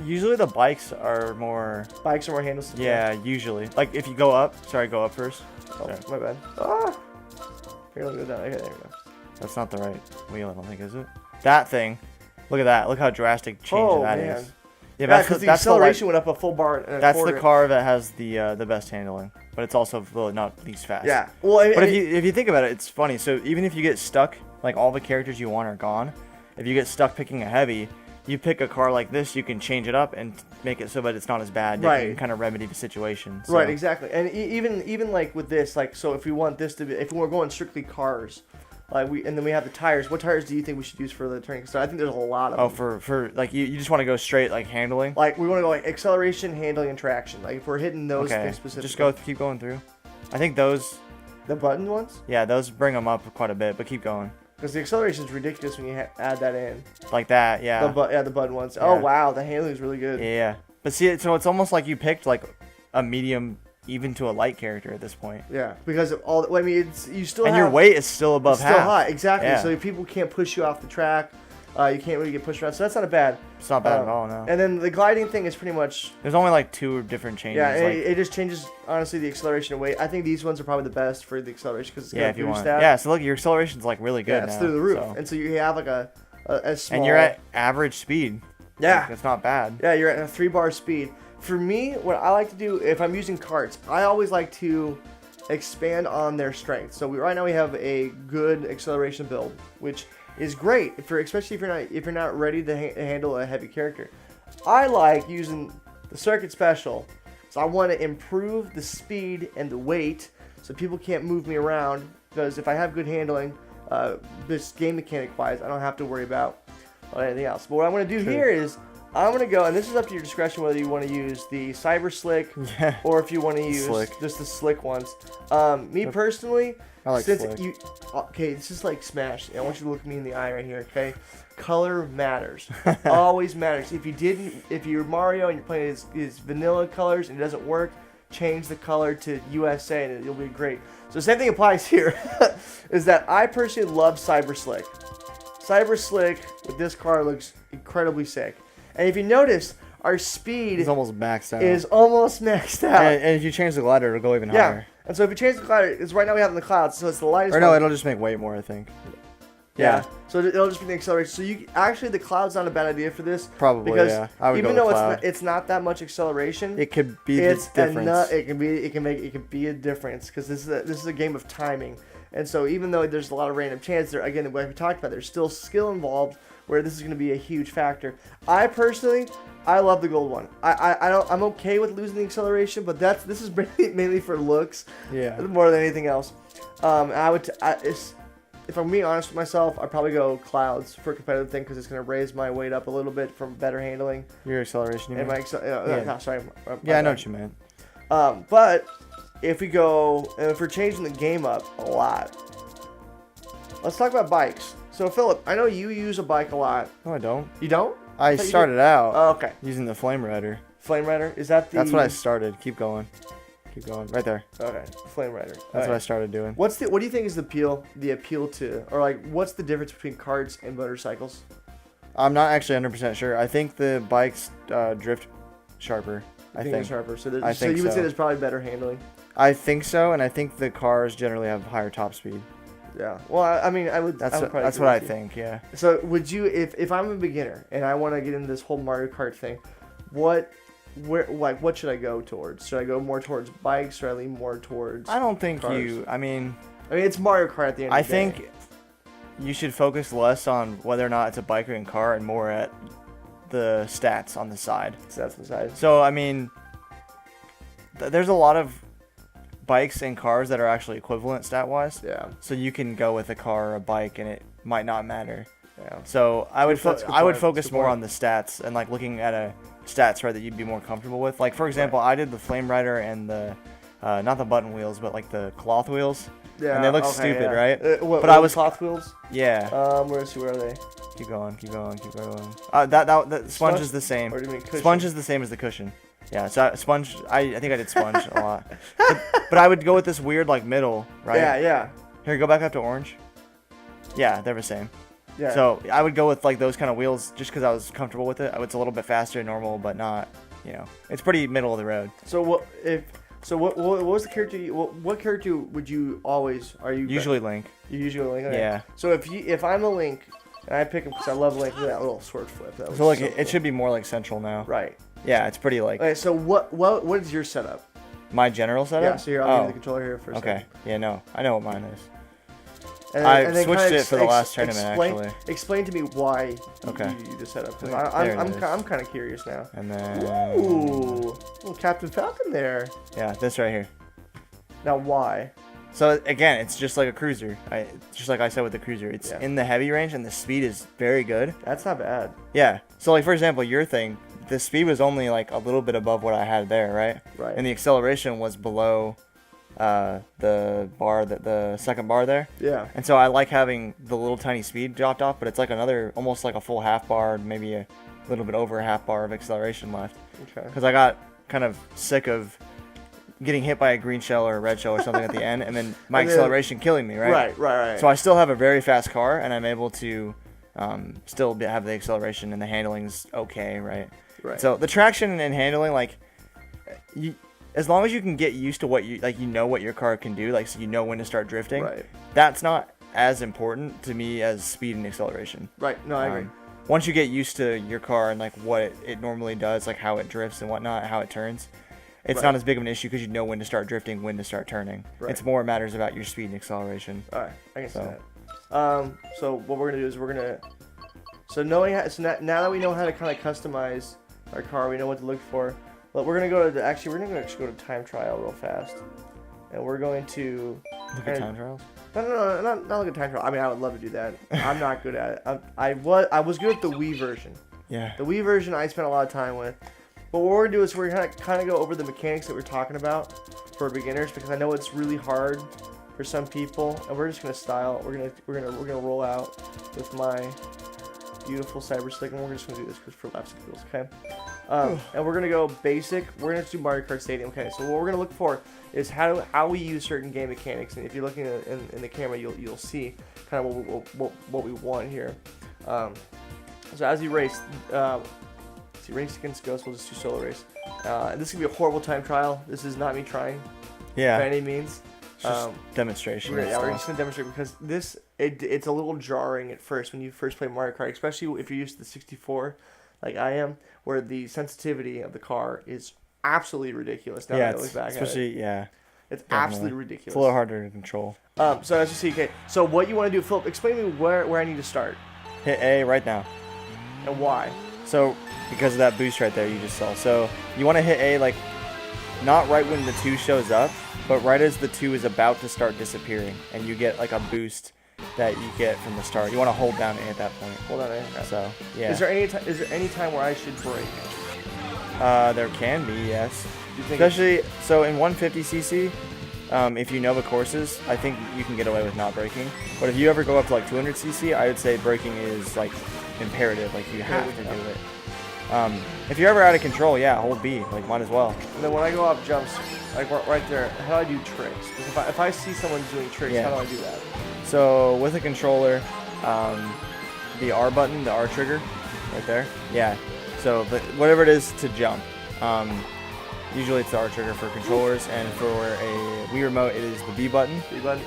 Speaker 2: usually the bikes are more
Speaker 1: handle savvy.
Speaker 2: Yeah, usually. Like if you go up. Sorry, go up first.
Speaker 1: Oh,
Speaker 2: sorry.
Speaker 1: my bad. Ah. Here, let me go down. Okay, there we go.
Speaker 2: That's not the right wheel, I don't think, is it? That thing. Look at that. Look how drastic change that is. Yeah,
Speaker 1: because the acceleration went up a full bar.
Speaker 2: That's the car that has the best handling, but it's also really not least fast.
Speaker 1: Yeah. Well,
Speaker 2: but if you think about it, it's funny. So even if you get stuck, like all the characters you want are gone, if you get stuck picking a heavy, you pick a car like this, you can change it up and make it so that it's not as bad. You can kind of remedy the situation. So.
Speaker 1: Right. Exactly. And even like with this, like, so if we want this to be, if we're going strictly cars. And then we have the tires. What tires do you think we should use for the turning? So I think there's a lot of them.
Speaker 2: For like you just want to go straight like handling.
Speaker 1: Like we want to go like acceleration, handling, and traction. Like if we're hitting those things specifically.
Speaker 2: Just keep going through. I think those.
Speaker 1: The button ones.
Speaker 2: Yeah, those bring them up quite a bit, but keep going.
Speaker 1: Because the acceleration is ridiculous when you add that in.
Speaker 2: Like that, yeah.
Speaker 1: The button ones. Yeah. Oh wow, the handling is really good.
Speaker 2: Yeah, but see, so it's almost like you picked like a medium. Even to a light character at this point.
Speaker 1: Yeah, because of all. I mean, you still.
Speaker 2: And your weight is still above half.
Speaker 1: Still high, exactly.
Speaker 2: Yeah.
Speaker 1: So people can't push you off the track. You can't really get pushed around. So that's not a bad.
Speaker 2: It's not bad at all, no.
Speaker 1: And then the gliding thing is pretty much.
Speaker 2: There's only like 2 different changes.
Speaker 1: Yeah, it just changes honestly the acceleration and weight. I think these ones are probably the best for the acceleration because it's got a boost stat.
Speaker 2: Yeah, so look, your acceleration's like really good.
Speaker 1: Yeah, it's through the roof,
Speaker 2: so.
Speaker 1: and so you have like a small.
Speaker 2: And you're at average speed.
Speaker 1: Yeah,
Speaker 2: like, it's not bad.
Speaker 1: Yeah, you're at a 3-bar speed. For me, what I like to do if I'm using karts, I always like to expand on their strength. So right now we have a good acceleration build, which is great especially if you're not ready to handle a heavy character. I like using the circuit special, so I want to improve the speed and the weight so people can't move me around. Because if I have good handling, this game mechanic wise, I don't have to worry about anything else. But what I'm going to do here is I'm going to go, and this is up to your discretion whether you want to use the Cyber Slick or if you want to use just the slick ones. Me personally,
Speaker 2: I like slick.
Speaker 1: Okay, this is like Smash. I want you to look me in the eye right here, okay? Color matters. Always matters. If you're Mario and you're playing his vanilla colors and it doesn't work, change the color to USA and it'll be great. So the same thing applies here, is that I personally love Cyber Slick. Cyber Slick with this car looks incredibly sick. And if you notice, our speed
Speaker 2: is almost maxed out.
Speaker 1: And
Speaker 2: if you change the glider, it'll go even higher.
Speaker 1: And so if you change the glider, it's right now we have it in the clouds, so it's the lightest.
Speaker 2: Or no, it'll just make weight more, I think.
Speaker 1: Yeah. So it'll just be the acceleration. So actually the cloud's not a bad idea for this.
Speaker 2: Probably,
Speaker 1: because
Speaker 2: yeah. I would
Speaker 1: even
Speaker 2: go with
Speaker 1: though
Speaker 2: cloud.
Speaker 1: it's not that much acceleration,
Speaker 2: it could be the difference.
Speaker 1: It can be a difference because this is a game of timing. And so even though there's a lot of random chance there, again, what we talked about, there's still skill involved where this is going to be a huge factor. I personally love the gold one. I'm okay with losing the acceleration, but this is mainly for looks, more than anything else. If I'm being honest with myself, I'd probably go clouds for a competitive thing because it's going to raise my weight up a little bit from better handling.
Speaker 2: Your acceleration, you
Speaker 1: mean? Sorry.
Speaker 2: I know what you meant.
Speaker 1: But if we're changing the game up a lot, let's talk about bikes. So Philip, I know you use a bike a lot.
Speaker 2: No, I don't.
Speaker 1: You don't?
Speaker 2: I started out.
Speaker 1: Oh, okay.
Speaker 2: Using the Flame Rider.
Speaker 1: Flame Rider? Is that the?
Speaker 2: That's what I started. Keep going. Right there.
Speaker 1: Okay. Flame Rider.
Speaker 2: That's what I started doing.
Speaker 1: What do you think is the appeal to, or like, what's the difference between karts and motorcycles?
Speaker 2: I'm not actually 100% sure. I think the bikes drift sharper.
Speaker 1: I think they're sharper. So you would say there's probably better handling.
Speaker 2: I think so, and I think the cars generally have higher top speed.
Speaker 1: Yeah. Well, I mean, I would.
Speaker 2: That's what I think. Yeah.
Speaker 1: So would you, if I'm a beginner and I want to get into this whole Mario Kart thing, what should I go towards? Should I go more towards bikes, or I lean more towards?
Speaker 2: I don't think
Speaker 1: cars?
Speaker 2: I mean,
Speaker 1: it's Mario Kart at the end.
Speaker 2: I
Speaker 1: of the day.
Speaker 2: think you should focus less on whether or not it's a bike or a car, and more at the stats on the side.
Speaker 1: Stats on the side.
Speaker 2: So I mean, there's a lot of bikes and cars that are actually equivalent stat-wise.
Speaker 1: Yeah.
Speaker 2: So you can go with a car or a bike, and it might not matter.
Speaker 1: Yeah.
Speaker 2: So I would focus more on the stats and like looking at a stats that you'd be more comfortable with. Like for example, I did the Flame Rider and the not the button wheels, but like the cloth wheels. Yeah. And they look stupid, right?
Speaker 1: But I was cloth wheels.
Speaker 2: Yeah.
Speaker 1: Where are they?
Speaker 2: Keep going. That sponge is the same.
Speaker 1: Or do you mean cushion?
Speaker 2: Sponge is the same as the cushion. Yeah, so sponge. I think I did sponge a lot, but I would go with this weird like middle, right?
Speaker 1: Yeah.
Speaker 2: Here, go back up to orange. Yeah, they're the same.
Speaker 1: Yeah.
Speaker 2: So I would go with like those kind of wheels just because I was comfortable with it. It's a little bit faster than normal, but not, it's pretty middle of the road.
Speaker 1: So what was the character? What character would you always? Are you
Speaker 2: usually Link?
Speaker 1: You usually Link. Okay.
Speaker 2: Yeah.
Speaker 1: So if I'm a Link and I pick him because I love Link, that little sword flip.
Speaker 2: So like it should be more like central now.
Speaker 1: Right.
Speaker 2: Yeah, it's pretty like.
Speaker 1: Okay, so what is your setup?
Speaker 2: My general setup?
Speaker 1: Yeah, so here, I'll give you the controller here for a second.
Speaker 2: Okay. Yeah, no. I know what mine is.
Speaker 1: I
Speaker 2: switched it for the last tournament, actually.
Speaker 1: Explain to me why you do the setup. I'm kind of curious now.
Speaker 2: And then...
Speaker 1: Ooh. Little Captain Falcon there.
Speaker 2: Yeah, this right here.
Speaker 1: Now, why?
Speaker 2: So, again, it's just like a cruiser. Just like I said with the cruiser. It's in the heavy range, and the speed is very good.
Speaker 1: That's not bad.
Speaker 2: Yeah. So, like, for example, your thing... The speed was only like a little bit above what I had there, right?
Speaker 1: Right.
Speaker 2: And the acceleration was below the bar, the second bar there.
Speaker 1: Yeah.
Speaker 2: And so I like having the little tiny speed dropped off, but it's like almost like a full half bar, maybe a little bit over a half bar of acceleration left.
Speaker 1: Okay.
Speaker 2: Because I got kind of sick of getting hit by a green shell or a red shell or something at the end, and then my acceleration killing me, right?
Speaker 1: Right.
Speaker 2: So I still have a very fast car, and I'm able to still have the acceleration, and the handling's okay, right?
Speaker 1: Right.
Speaker 2: So the traction and handling, like, as long as you can get used to what what your car can do, like, so you know when to start drifting.
Speaker 1: Right.
Speaker 2: That's not as important to me as speed and acceleration.
Speaker 1: Right. No, I agree.
Speaker 2: once you get used to your car and like what it normally does, like how it drifts and whatnot, how it turns, it's not as big of an issue because you know when to start drifting, when to start turning.
Speaker 1: Right.
Speaker 2: It's more matters about your speed and acceleration.
Speaker 1: All right, I can see that. So what we're gonna do is now that we know how to kind of customize our car, we know what to look for. But we're gonna go to time trial real fast, and we're going to
Speaker 2: Look at time trials.
Speaker 1: No, not look at time trial. I mean, I would love to do that. I'm not good at it. I was good at the Wii version.
Speaker 2: Yeah.
Speaker 1: The Wii version I spent a lot of time with. But what we're gonna do is we're gonna kind of go over the mechanics that we're talking about for beginners, because I know it's really hard for some people, and we're just gonna style. We're gonna roll out with my beautiful cyber slick, and we're just gonna do this for laps and feels, okay? And we're gonna go basic. We're gonna do Mario Kart Stadium, okay? So what we're gonna look for is how we use certain game mechanics, and if you're looking in the camera, you'll see kind of what we want here. So as you race, race against Ghost, we'll just do solo race. And this is gonna be a horrible time trial. This is not me trying, by any means.
Speaker 2: It's just demonstration.
Speaker 1: We're just gonna demonstrate because it's a little jarring at first when you first play Mario Kart, especially if you're used to the 64, like I am, where the sensitivity of the car is absolutely ridiculous. Now that I look back
Speaker 2: especially
Speaker 1: at it. It's
Speaker 2: definitely.
Speaker 1: absolutely ridiculous.
Speaker 2: It's a little harder to control.
Speaker 1: So as you see, okay. So what you want to do, Philip? Explain to me where I need to start
Speaker 2: Hit A right now.
Speaker 1: and why.
Speaker 2: So because of that boost right there you just saw. So you want to hit A like not right when the 2 shows up, but right as the 2 is about to start disappearing, and you get like a boost that you get from the start. You want to hold down A at that point.
Speaker 1: Hold on.
Speaker 2: So yeah.
Speaker 1: Is there any time where I should brake?
Speaker 2: There can be, yes.
Speaker 1: Do you think
Speaker 2: Especially so in 150cc. If you know the courses, I think you can get away with not braking. But if you ever go up to like 200cc, I would say braking is like imperative. Like you have to do it. If you're ever out of control, yeah, hold B. Like might as well.
Speaker 1: And then when I go off jumps, like right there, how do I do tricks? Because if I see someone doing tricks, how do I do that?
Speaker 2: So with a controller, the R button, the R trigger, right there. Yeah. So whatever it is to jump. Usually it's the R trigger for controllers, and for a Wii remote, it is the B button.
Speaker 1: B button.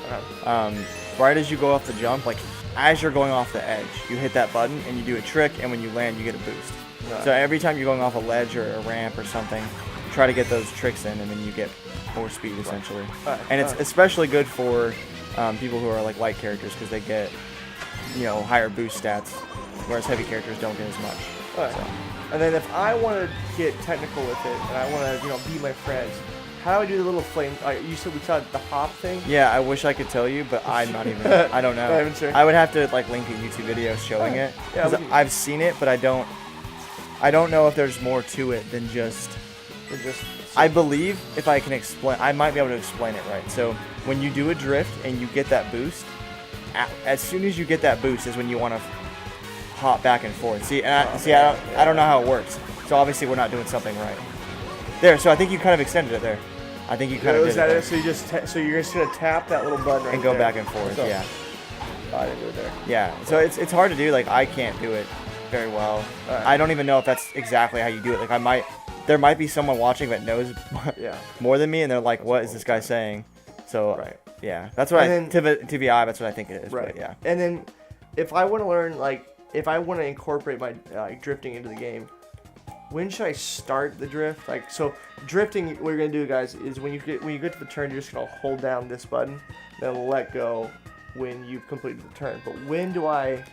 Speaker 2: Right as you go off the jump, like as you're going off the edge, you hit that button and you do a trick, and when you land, you get a boost.
Speaker 1: Right.
Speaker 2: So every time you're going off a ledge or a ramp or something, try to get those tricks in, and then you get more speed essentially.
Speaker 1: Right.
Speaker 2: And it's especially good for people who are like light characters because they get higher boost stats, whereas heavy characters don't get as much.
Speaker 1: Right.
Speaker 2: So.
Speaker 1: And then if I want to get technical with it and I want to beat my friends, how do I do the little flame? You said we saw the hop thing.
Speaker 2: Yeah, I wish I could tell you, but I'm not even. I don't know.
Speaker 1: Not even sure.
Speaker 2: I would have to like link a YouTube video showing it.
Speaker 1: Yeah,
Speaker 2: I've seen it, but I don't know if there's more to it than just. I believe if I can explain, I might be able to explain it right. So when you do a drift and you get that boost, as soon as you get that boost is when you want to hop back and forth. I don't know how it works. So obviously we're not doing something right. There, so I think you kind of extended it there. I think you kind of did
Speaker 1: that
Speaker 2: it.
Speaker 1: So you're just gonna tap that little button right
Speaker 2: and go
Speaker 1: there.
Speaker 2: back and forth.
Speaker 1: So,
Speaker 2: yeah.
Speaker 1: I didn't do it there.
Speaker 2: Yeah. So it's hard to do. Like I can't do it very well.
Speaker 1: Right.
Speaker 2: I don't even know if that's exactly how you do it. Like there might be someone watching that knows more than me, and they're like, "What is this guy saying?" So yeah, that's what TVI. That's what I think it is.
Speaker 1: Right.
Speaker 2: But, yeah.
Speaker 1: And then if I want to learn if I want to incorporate my drifting into the game, when should I start the drift? So drifting, what you're gonna do, guys, is when you get to the turn, you're just gonna hold down this button, then let go when you've completed the turn. But when do I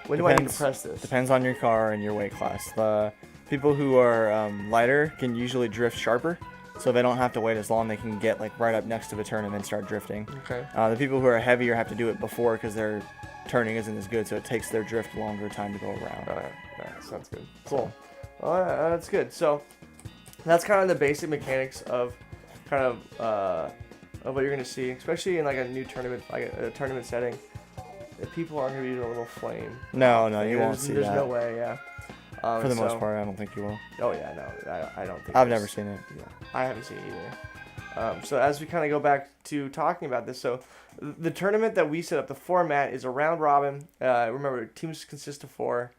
Speaker 1: need to press this?
Speaker 2: Depends on your car and your weight class. The people who are lighter can usually drift sharper, so they don't have to wait as long. They can get like right up next to the turn and then start drifting.
Speaker 1: Okay.
Speaker 2: The people who are heavier have to do it before because their turning isn't as good, so it takes their drift longer time to go around.
Speaker 1: All right. Sounds good. Cool. Well, that's good. So that's kind of the basic mechanics of what you're gonna see, especially in like a new tournament, like a tournament setting. If people aren't gonna be doing a little flame.
Speaker 2: No, you won't see that.
Speaker 1: There's no way, yeah.
Speaker 2: For the most part, I don't think you will.
Speaker 1: Oh yeah, no, I don't think.
Speaker 2: I've never seen it.
Speaker 1: Yeah, I haven't seen it either. So as we kind of go back to talking about this, so the tournament that we set up, the format is a round robin. Remember, teams consist of 4,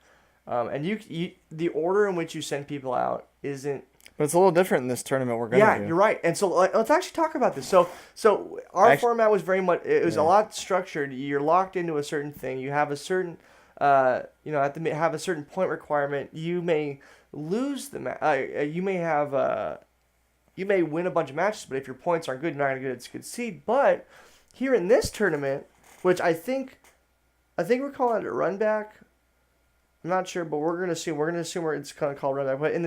Speaker 1: and you the order in which you send people out isn't.
Speaker 2: But it's a little different in this tournament we're gonna do.
Speaker 1: Yeah, you're right. And so let's actually talk about this. So our format was very much. It was a lot structured. You're locked into a certain thing. You have a certain have to have a certain point requirement. You may lose the match. You may win a bunch of matches, but if your points aren't good, you're not going to get a good seed. But here in this tournament, which I think we're calling it a run back. I'm not sure, but we're gonna assume it's kind of called run back. But in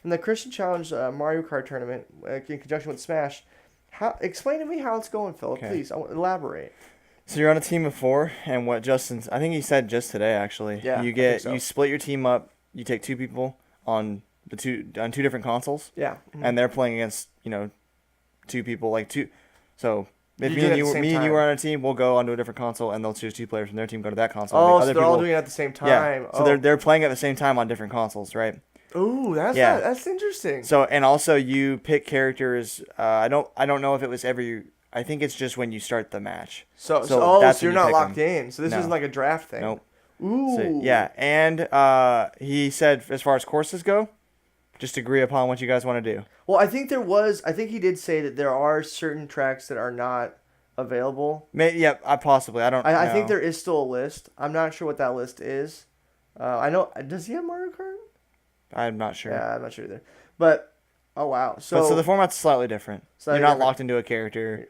Speaker 1: the Christian Challenge Mario Kart tournament in conjunction with Smash, explain to me how it's going, Philip. Okay. Please, elaborate.
Speaker 2: So you're on a team of 4, and what I think he said just today actually.
Speaker 1: Yeah,
Speaker 2: you split your team up. You take 2 people on two different consoles.
Speaker 1: Yeah.
Speaker 2: Mm-hmm. And they're playing against 2 people like 2. So if me and you were on a team, we'll go onto a different console, and they'll choose 2 players from their team, go to that console.
Speaker 1: Oh, so they're all doing it at the same time.
Speaker 2: Yeah. So they're playing at the same time on different consoles, right?
Speaker 1: Ooh, that's interesting.
Speaker 2: So and also you pick characters. I don't know if it was every. I think it's just when you start the match.
Speaker 1: So you're not locked in. So this isn't like a draft thing.
Speaker 2: Nope.
Speaker 1: Ooh.
Speaker 2: So, yeah, and he said as far as courses go, just agree upon what you guys want to do.
Speaker 1: Well, I think he did say that there are certain tracks that are not available.
Speaker 2: Possibly.
Speaker 1: I think there is still a list. I'm not sure what that list is. I know. Does he have Mario Kart?
Speaker 2: I'm not sure.
Speaker 1: Yeah, I'm not sure either. But oh wow,
Speaker 2: so the format's slightly different. You're not locked into a character.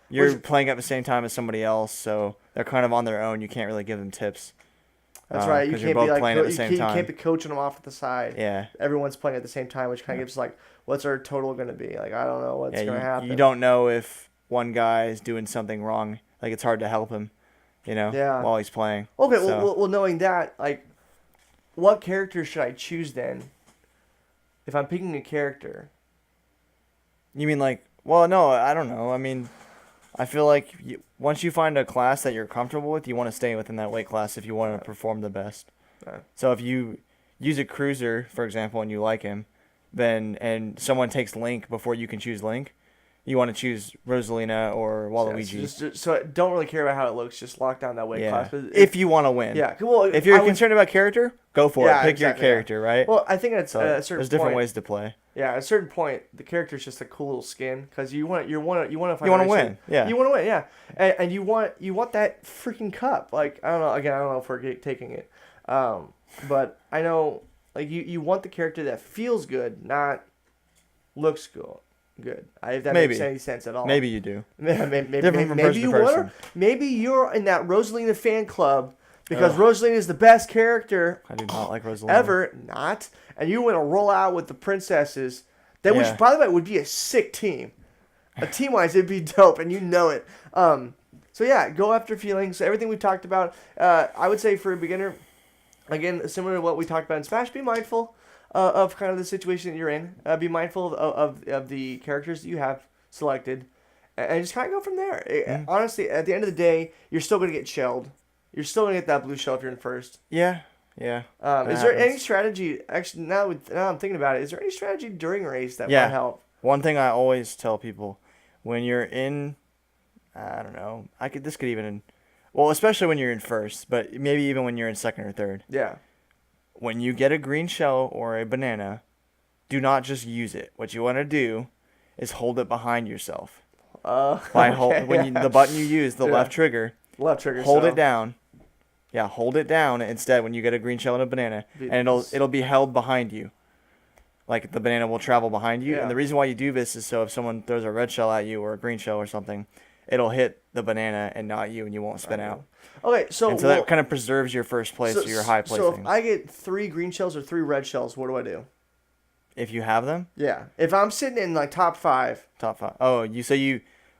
Speaker 2: You're playing at the same time as somebody else, so they're kind of on their own. You can't really give them tips.
Speaker 1: That's right. You can't be like
Speaker 2: playing at the same time.
Speaker 1: You can't be coaching them off at the side.
Speaker 2: Yeah.
Speaker 1: Everyone's playing at the same time, which kind of gives like, what's our total going to be? Like, I don't know what's going to happen.
Speaker 2: You don't know if one guy is doing something wrong. Like, it's hard to help him, while he's playing.
Speaker 1: Okay. So. Well, knowing that, like, what character should I choose then? If I'm picking a character.
Speaker 2: You mean like? Well, no, I don't know. I mean, I feel like once you find a class that you're comfortable with, you want to stay within that weight class if you want to perform the best.
Speaker 1: Right.
Speaker 2: So if you use a cruiser, for example, and you like him, and someone takes Link before you can choose Link, you want to choose Rosalina or Waluigi.
Speaker 1: So don't really care about how it looks. Just lock down that weight class.
Speaker 2: If you want to win.
Speaker 1: Yeah. Well,
Speaker 2: if you're concerned about character, go for it. Pick your character, right?
Speaker 1: Well, I think it's a certain
Speaker 2: there's different ways to play.
Speaker 1: Yeah, at a certain point, the character's just a cool little skin because you want to win.
Speaker 2: Yeah.
Speaker 1: You want to win. Yeah. And you want that freaking cup. Like I don't know. Again, I don't know if we're taking it. But I know like you want the character that feels good, not looks good. If that makes any sense at all.
Speaker 2: Maybe you do.
Speaker 1: Maybe
Speaker 2: from person to person.
Speaker 1: Maybe you're in that Rosalina fan club because Rosalina is the best character.
Speaker 2: I do not like Rosalina
Speaker 1: ever. Not. And you want to roll out with the princesses. That which, by the way, would be a sick team. A team-wise, it'd be dope, and you know it. So yeah, go after feelings. Everything we talked about. I would say for a beginner, again, similar to what we talked about in Smash, be mindful of kind of the situation that you're in. Be mindful of the characters that you have selected, and just kind of go from there. Honestly, at the end of the day, you're still going to get shelled. You're still going to get that blue shell if you're in first.
Speaker 2: Yeah.
Speaker 1: Is there any strategy? Actually, now I'm thinking about it. Is there any strategy during a race that might help?
Speaker 2: One thing I always tell people when you're in, I don't know. This could even, well, especially when you're in first, but maybe even when you're in second or third.
Speaker 1: Yeah.
Speaker 2: When you get a green shell or a banana, do not just use it. What you want to do is hold it behind yourself. The button you use, the left trigger. Hold it down. Yeah, hold it down instead when you get a green shell and a banana, and it'll be held behind you. Like the banana will travel behind you, and the reason why you do this is so if someone throws a red shell at you or a green shell or something, it'll hit the banana and not you, and you won't spin out.
Speaker 1: Okay, so
Speaker 2: that kind of preserves your first place or your high placing.
Speaker 1: So if I get 3 green shells or 3 red shells, what do I do?
Speaker 2: If you have them?
Speaker 1: Yeah. If I'm sitting in like top 5.
Speaker 2: Oh,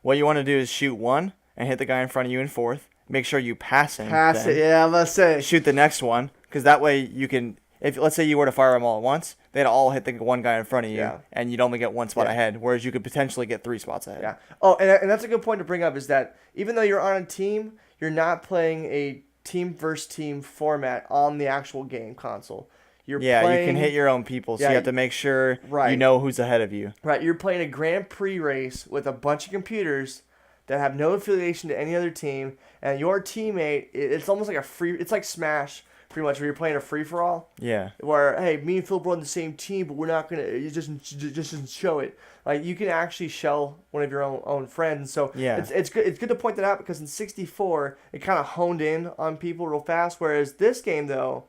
Speaker 2: what you want to do is shoot 1 and hit the guy in front of you in fourth. Make sure you pass him.
Speaker 1: Yeah, let's say.
Speaker 2: Shoot the next one, because that way you can. If let's say you were to fire them all at once, they'd all hit the one guy in front of you, and you'd only get 1 spot ahead. Whereas you could potentially get 3 spots ahead.
Speaker 1: Yeah. Oh, and that's a good point to bring up is that even though you're on a team, you're not playing a team versus team format on the actual game console.
Speaker 2: You can hit your own people, so you have to make sure you know who's ahead of you.
Speaker 1: Right. You're playing a Grand Prix race with a bunch of computers that have no affiliation to any other team, and your teammate, it's almost like it's like Smash pretty much where you're playing a free for all.
Speaker 2: Yeah.
Speaker 1: Where hey, me and Philip are on the same team, but we're not gonna. You just doesn't show it. Like you can actually shell one of your own friends. So
Speaker 2: Yeah.
Speaker 1: it's good. It's good to point that out because in 64 it kind of honed in on people real fast. Whereas this game though,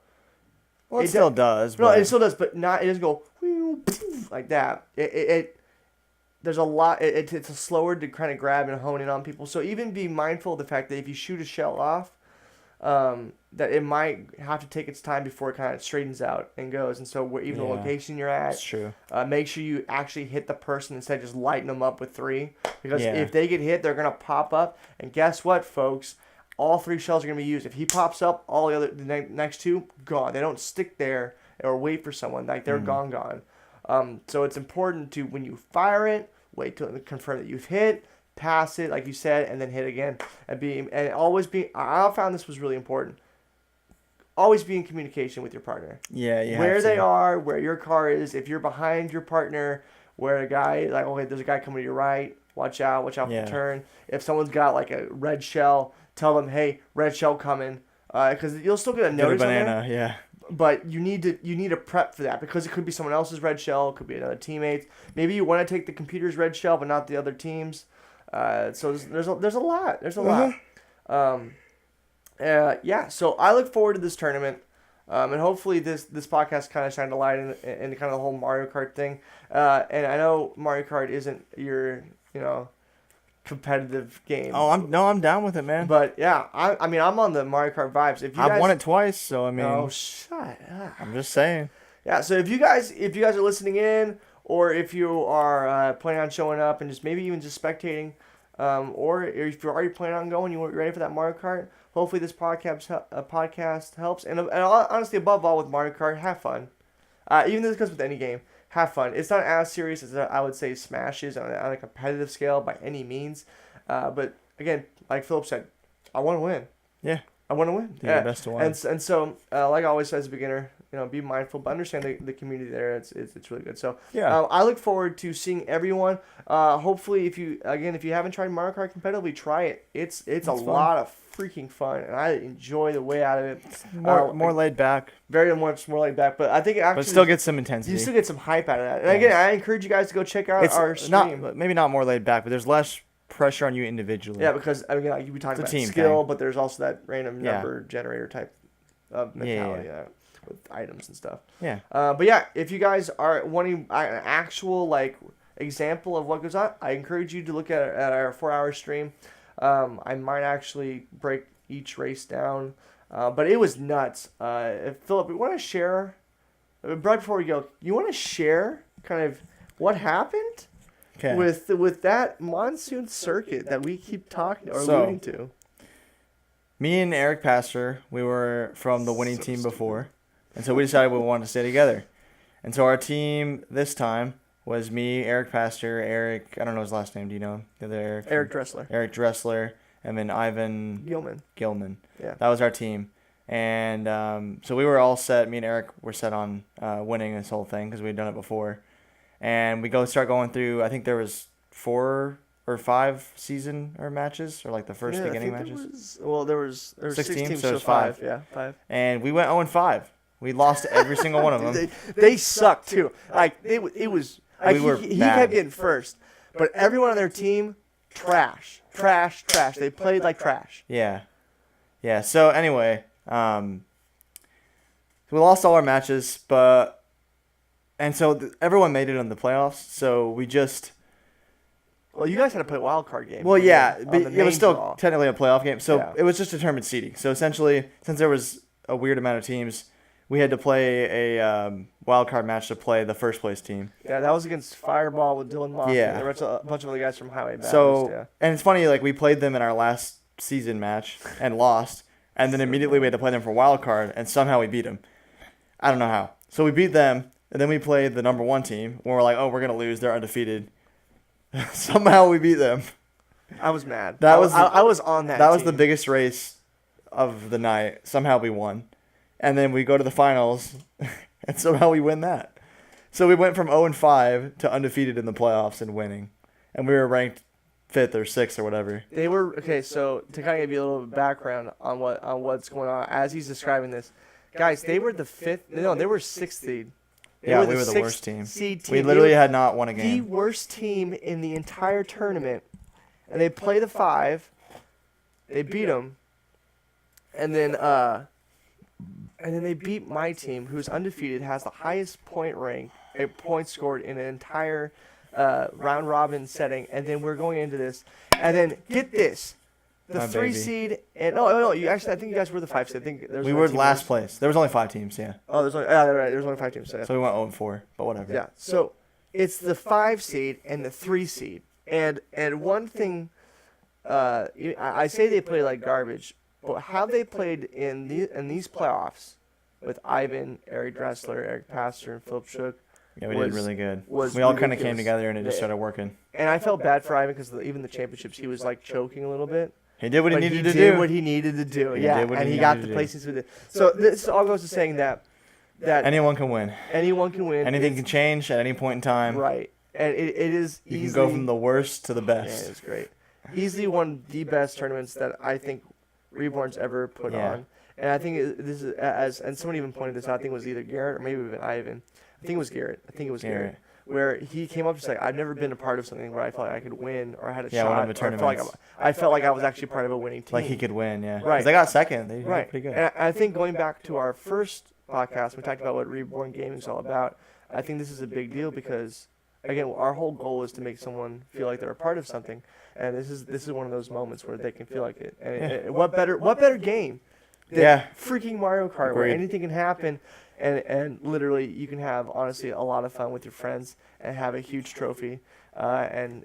Speaker 2: Well, it still does.
Speaker 1: no,
Speaker 2: But
Speaker 1: it still does, but not. It doesn't go like that. It there's a lot. It's a slower to kind of grab and hone in on people. So even be mindful of the fact that if you shoot a shell off, that it might have to take its time before it kind of straightens out and goes. And so even the location you're at,
Speaker 2: That's true.
Speaker 1: make sure you actually hit the person instead of just lighting them up with 3. Because
Speaker 2: Yeah.
Speaker 1: if they get hit, they're gonna pop up. And guess what, folks? All 3 shells are gonna be used. If he pops up, all the next 2 gone. They don't stick there or wait for someone. Like they're gone. So it's important to when you fire it, wait till confirm that you've hit, pass it like you said, and then hit again. And always be. I found this was really important. Always be in communication with your partner.
Speaker 2: Yeah.
Speaker 1: Where they are, where your car is. If you're behind your partner, where a guy like okay, there's a guy coming to your right. Watch out for the turn. If someone's got like a red shell, tell them hey, red shell coming. Because you'll still get a notice
Speaker 2: Get a
Speaker 1: on
Speaker 2: banana,
Speaker 1: there.
Speaker 2: yeah.
Speaker 1: But you need to prep for that because it could be someone else's red shell, it could be another teammate's. Maybe you want to take the computer's red shell, but not the other team's. So there's a lot. There's a lot. So I look forward to this tournament, and hopefully this podcast kind of shined a light in kind of the whole Mario Kart thing. And I know Mario Kart isn't your competitive game.
Speaker 2: Oh, I'm down with it, man.
Speaker 1: But yeah, I mean I'm on the Mario Kart vibes. If you
Speaker 2: I've
Speaker 1: guys,
Speaker 2: won it twice, so I mean.
Speaker 1: Oh, shut up.
Speaker 2: I'm just saying.
Speaker 1: Yeah, so if you guys are listening in, or if you are planning on showing up and just maybe even just spectating, or if you're already planning on going, you're ready for that Mario Kart. Hopefully this podcast helps. And honestly, above all with Mario Kart, have fun. Even this goes with any game. Have fun. It's not as serious as I would say Smash is on a competitive scale by any means. But again, like Philip said, I want to win.
Speaker 2: Yeah.
Speaker 1: I want to win.
Speaker 2: Yeah. The best to win.
Speaker 1: And so, like I always say as a beginner, be mindful, but understand the community there. It's really good. So
Speaker 2: yeah.
Speaker 1: I look forward to seeing everyone. Hopefully, if you haven't tried Mario Kart competitively, try it. It's a lot of freaking fun, and I enjoy the way out of it.
Speaker 2: More laid back.
Speaker 1: Very much more laid back, but I think it actually.
Speaker 2: But still get some intensity.
Speaker 1: You still get some hype out of that. And again, I encourage you guys to go check out our stream.
Speaker 2: Maybe not more laid back, but there's less pressure on you individually.
Speaker 1: Yeah, because I mean, like, you be talking about skill, but there's also that random number generator type of mentality with items and stuff.
Speaker 2: Yeah.
Speaker 1: But yeah, if you guys are wanting an actual like example of what goes on, I encourage you to look at our 4-hour stream. I might actually break each race down, but it was nuts. Philip, we want to share. Right before we go, you want to share kind of what happened?
Speaker 2: Okay.
Speaker 1: With that monsoon circuit that we keep talking or alluding to.
Speaker 2: Me and Erik Pastor, we were from the winning team before, and so we decided we wanted to stay together. And so our team this time was me, Erik Pastor, Erik, I don't know his last name, do you know him? The other Erik?
Speaker 1: Erik Dressler.
Speaker 2: Erik Dressler, and then Ivan Gilman.
Speaker 1: Yeah.
Speaker 2: That was our team. And so we were all set. Me and Erik were set on winning this whole thing because we had done it before. And we start going through, I think there was 4 or 5 season or matches, or like the first beginning matches.
Speaker 1: There was 6 teams,
Speaker 2: so it was
Speaker 1: 5. Yeah, 5.
Speaker 2: And we went 0-5. We lost every single one of them.
Speaker 1: They sucked too. Like it was. Like, he kept getting first, but everyone on their team, trash. They played like trash.
Speaker 2: Yeah. So anyway, we lost all our matches, and so everyone made it in the playoffs. So we just.
Speaker 1: Well, you guys had to play a wild card game.
Speaker 2: Well, yeah, but it was still
Speaker 1: draw.
Speaker 2: technically a playoff game. So it was just determined seeding. So essentially, since there was a weird amount of teams, we had to play a wild card match to play the first place team.
Speaker 1: Yeah, that was against Fireball with Dylan Moss.
Speaker 2: Yeah.
Speaker 1: There was a bunch of other guys from Highway Baptist.
Speaker 2: So, and it's funny, like we played them in our last season match and lost, and then immediately we had to play them for wild card, and somehow we beat them. I don't know how. So we beat them, and then we played the number 1 team, where we're like, oh, we're gonna lose. They're undefeated. Somehow we beat them.
Speaker 1: I was mad.
Speaker 2: I was on that. That was the biggest race of the night. Somehow we won. And then we go to the finals, and somehow we win that. So we went from 0-5 to undefeated in the playoffs and winning. And we were ranked 5th or 6th or whatever.
Speaker 1: They were, okay, so to kind of give you a little background on what's going on, as he's describing this, Guys, they were the 5th. No, they were 6th seed.
Speaker 2: We were the worst team.
Speaker 1: Seed team.
Speaker 2: We literally had not won a
Speaker 1: The
Speaker 2: game.
Speaker 1: worst team in the entire tournament. And they play the 5. They beat them. And then they beat my team, who's undefeated, has the highest points scored in an entire round robin setting. And then we're going into this. And then get this. The
Speaker 2: My
Speaker 1: 3
Speaker 2: baby.
Speaker 1: seed, and no, you actually, I think you guys were the 5 seed. I think there was
Speaker 2: We
Speaker 1: one
Speaker 2: were
Speaker 1: team
Speaker 2: last
Speaker 1: that
Speaker 2: place. There was only 5 teams, yeah.
Speaker 1: Oh, there's only right. There's only 5 teams. So, yeah.
Speaker 2: So we went 0-4, but whatever.
Speaker 1: Yeah. So it's the 5 seed and the 3 seed, and one thing, I say they play like garbage, but how they played in these playoffs with Ivan, Erik Dressler, Eric Pastor, and Philip Shook.
Speaker 2: Yeah, we did really good.
Speaker 1: Was
Speaker 2: We all kind of
Speaker 1: ridiculous.
Speaker 2: came together and it just started working.
Speaker 1: And I felt bad for Ivan because even the championships, he was like choking a little bit.
Speaker 2: He did what he
Speaker 1: But
Speaker 2: needed to
Speaker 1: did
Speaker 2: do.
Speaker 1: what he needed to do.
Speaker 2: He
Speaker 1: Yeah,
Speaker 2: did what
Speaker 1: and
Speaker 2: he
Speaker 1: he got
Speaker 2: needed
Speaker 1: the
Speaker 2: to do.
Speaker 1: placings with it. So this all goes to saying that
Speaker 2: Anyone can win.
Speaker 1: anyone can win.
Speaker 2: Anything can change at any point in time.
Speaker 1: Right, and it is
Speaker 2: You
Speaker 1: easily,
Speaker 2: can go from the worst to the
Speaker 1: Yeah,
Speaker 2: best.
Speaker 1: it's great. Easily one of the best tournaments that I think ReBorn's ever put
Speaker 2: Yeah.
Speaker 1: on. And I think this is and someone even pointed this out. I think it was either Garrett or maybe even Ivan. I think it was Garrett.
Speaker 2: Garrett.
Speaker 1: Where he came up just like, I've never been a part of something where I felt like I could win or I had a
Speaker 2: Yeah,
Speaker 1: shot.
Speaker 2: one of the
Speaker 1: or
Speaker 2: tournaments.
Speaker 1: I felt like I was actually part of a winning team.
Speaker 2: Like he could win, yeah. 'Cause
Speaker 1: Right.
Speaker 2: they got second. They did
Speaker 1: Right.
Speaker 2: pretty good.
Speaker 1: And I think going back to our first podcast, we talked about what ReBorn Gaming is all about. I think this is a big deal because, again, our whole goal is to make someone feel like they're a part of something, and this is one of those moments where they can feel like it. And what better game than
Speaker 2: Yeah.
Speaker 1: freaking Mario Kart, where
Speaker 2: Agreed.
Speaker 1: anything can happen, and literally you can have honestly a lot of fun with your friends and have a huge trophy, and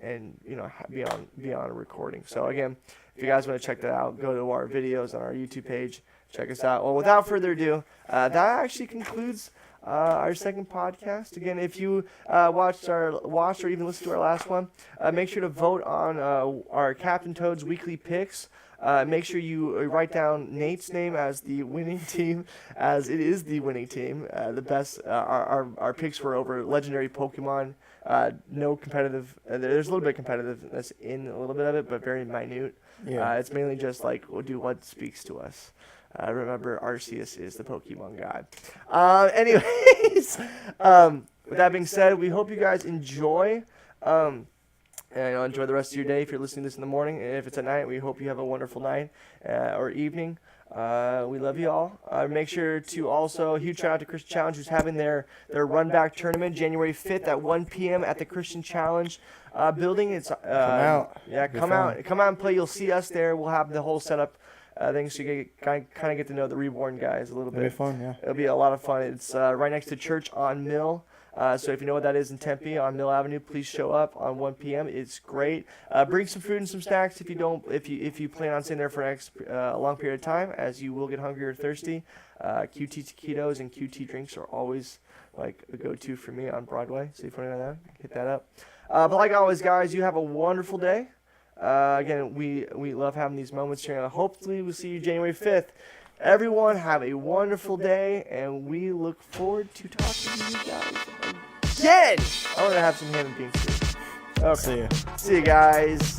Speaker 1: be on a recording. So again, if you guys want to check that out, go to our videos on our YouTube page. Check us out. Well, without further ado, that actually concludes our second podcast. Again, if you watched or even listened to our last one, make sure to vote on our Captain Toad's weekly picks. Make sure you write down Nate's name as the winning team, as it is the winning team. The best. Our picks were over legendary Pokemon. No competitive. There's a little bit of competitiveness in a little bit of it, but very minute.
Speaker 2: Yeah.
Speaker 1: It's mainly just like we'll do what speaks to us. Remember, Arceus is the Pokemon god. Anyways, with that being said, we hope you guys enjoy. And enjoy the rest of your day if you're listening to this in the morning. And if it's at night, we hope you have a wonderful night or evening. We love you all. Make sure to also, huge shout out to Christian Challenge, who's having their run back tournament January 5th at 1 p.m. at the Christian Challenge building. It's
Speaker 2: Come out.
Speaker 1: Yeah,
Speaker 2: Be
Speaker 1: come
Speaker 2: fun.
Speaker 1: out. Come out and play. You'll see us there. We'll have the whole setup thing, so you kind of get to know the ReBorn guys a little
Speaker 2: It'll be
Speaker 1: bit.
Speaker 2: fun, yeah.
Speaker 1: It'll be a lot of fun. It's right next to Church on Mill. So if you know what that is in Tempe on Mill Avenue, please show up on 1 p.m. It's great. Bring some food and some snacks if you plan on staying there for a long period of time, as you will get hungry or thirsty. QT taquitos and QT drinks are always like a go-to for me on Broadway. So if you want to know that, hit that up. But like always, guys, you have a wonderful day. Again, we love having these moments here, and hopefully we'll see you January 5th. Everyone, have a wonderful day, and we look forward to talking to you guys again. I want to have some ham and beans too. Okay.
Speaker 2: See ya.
Speaker 1: See you guys.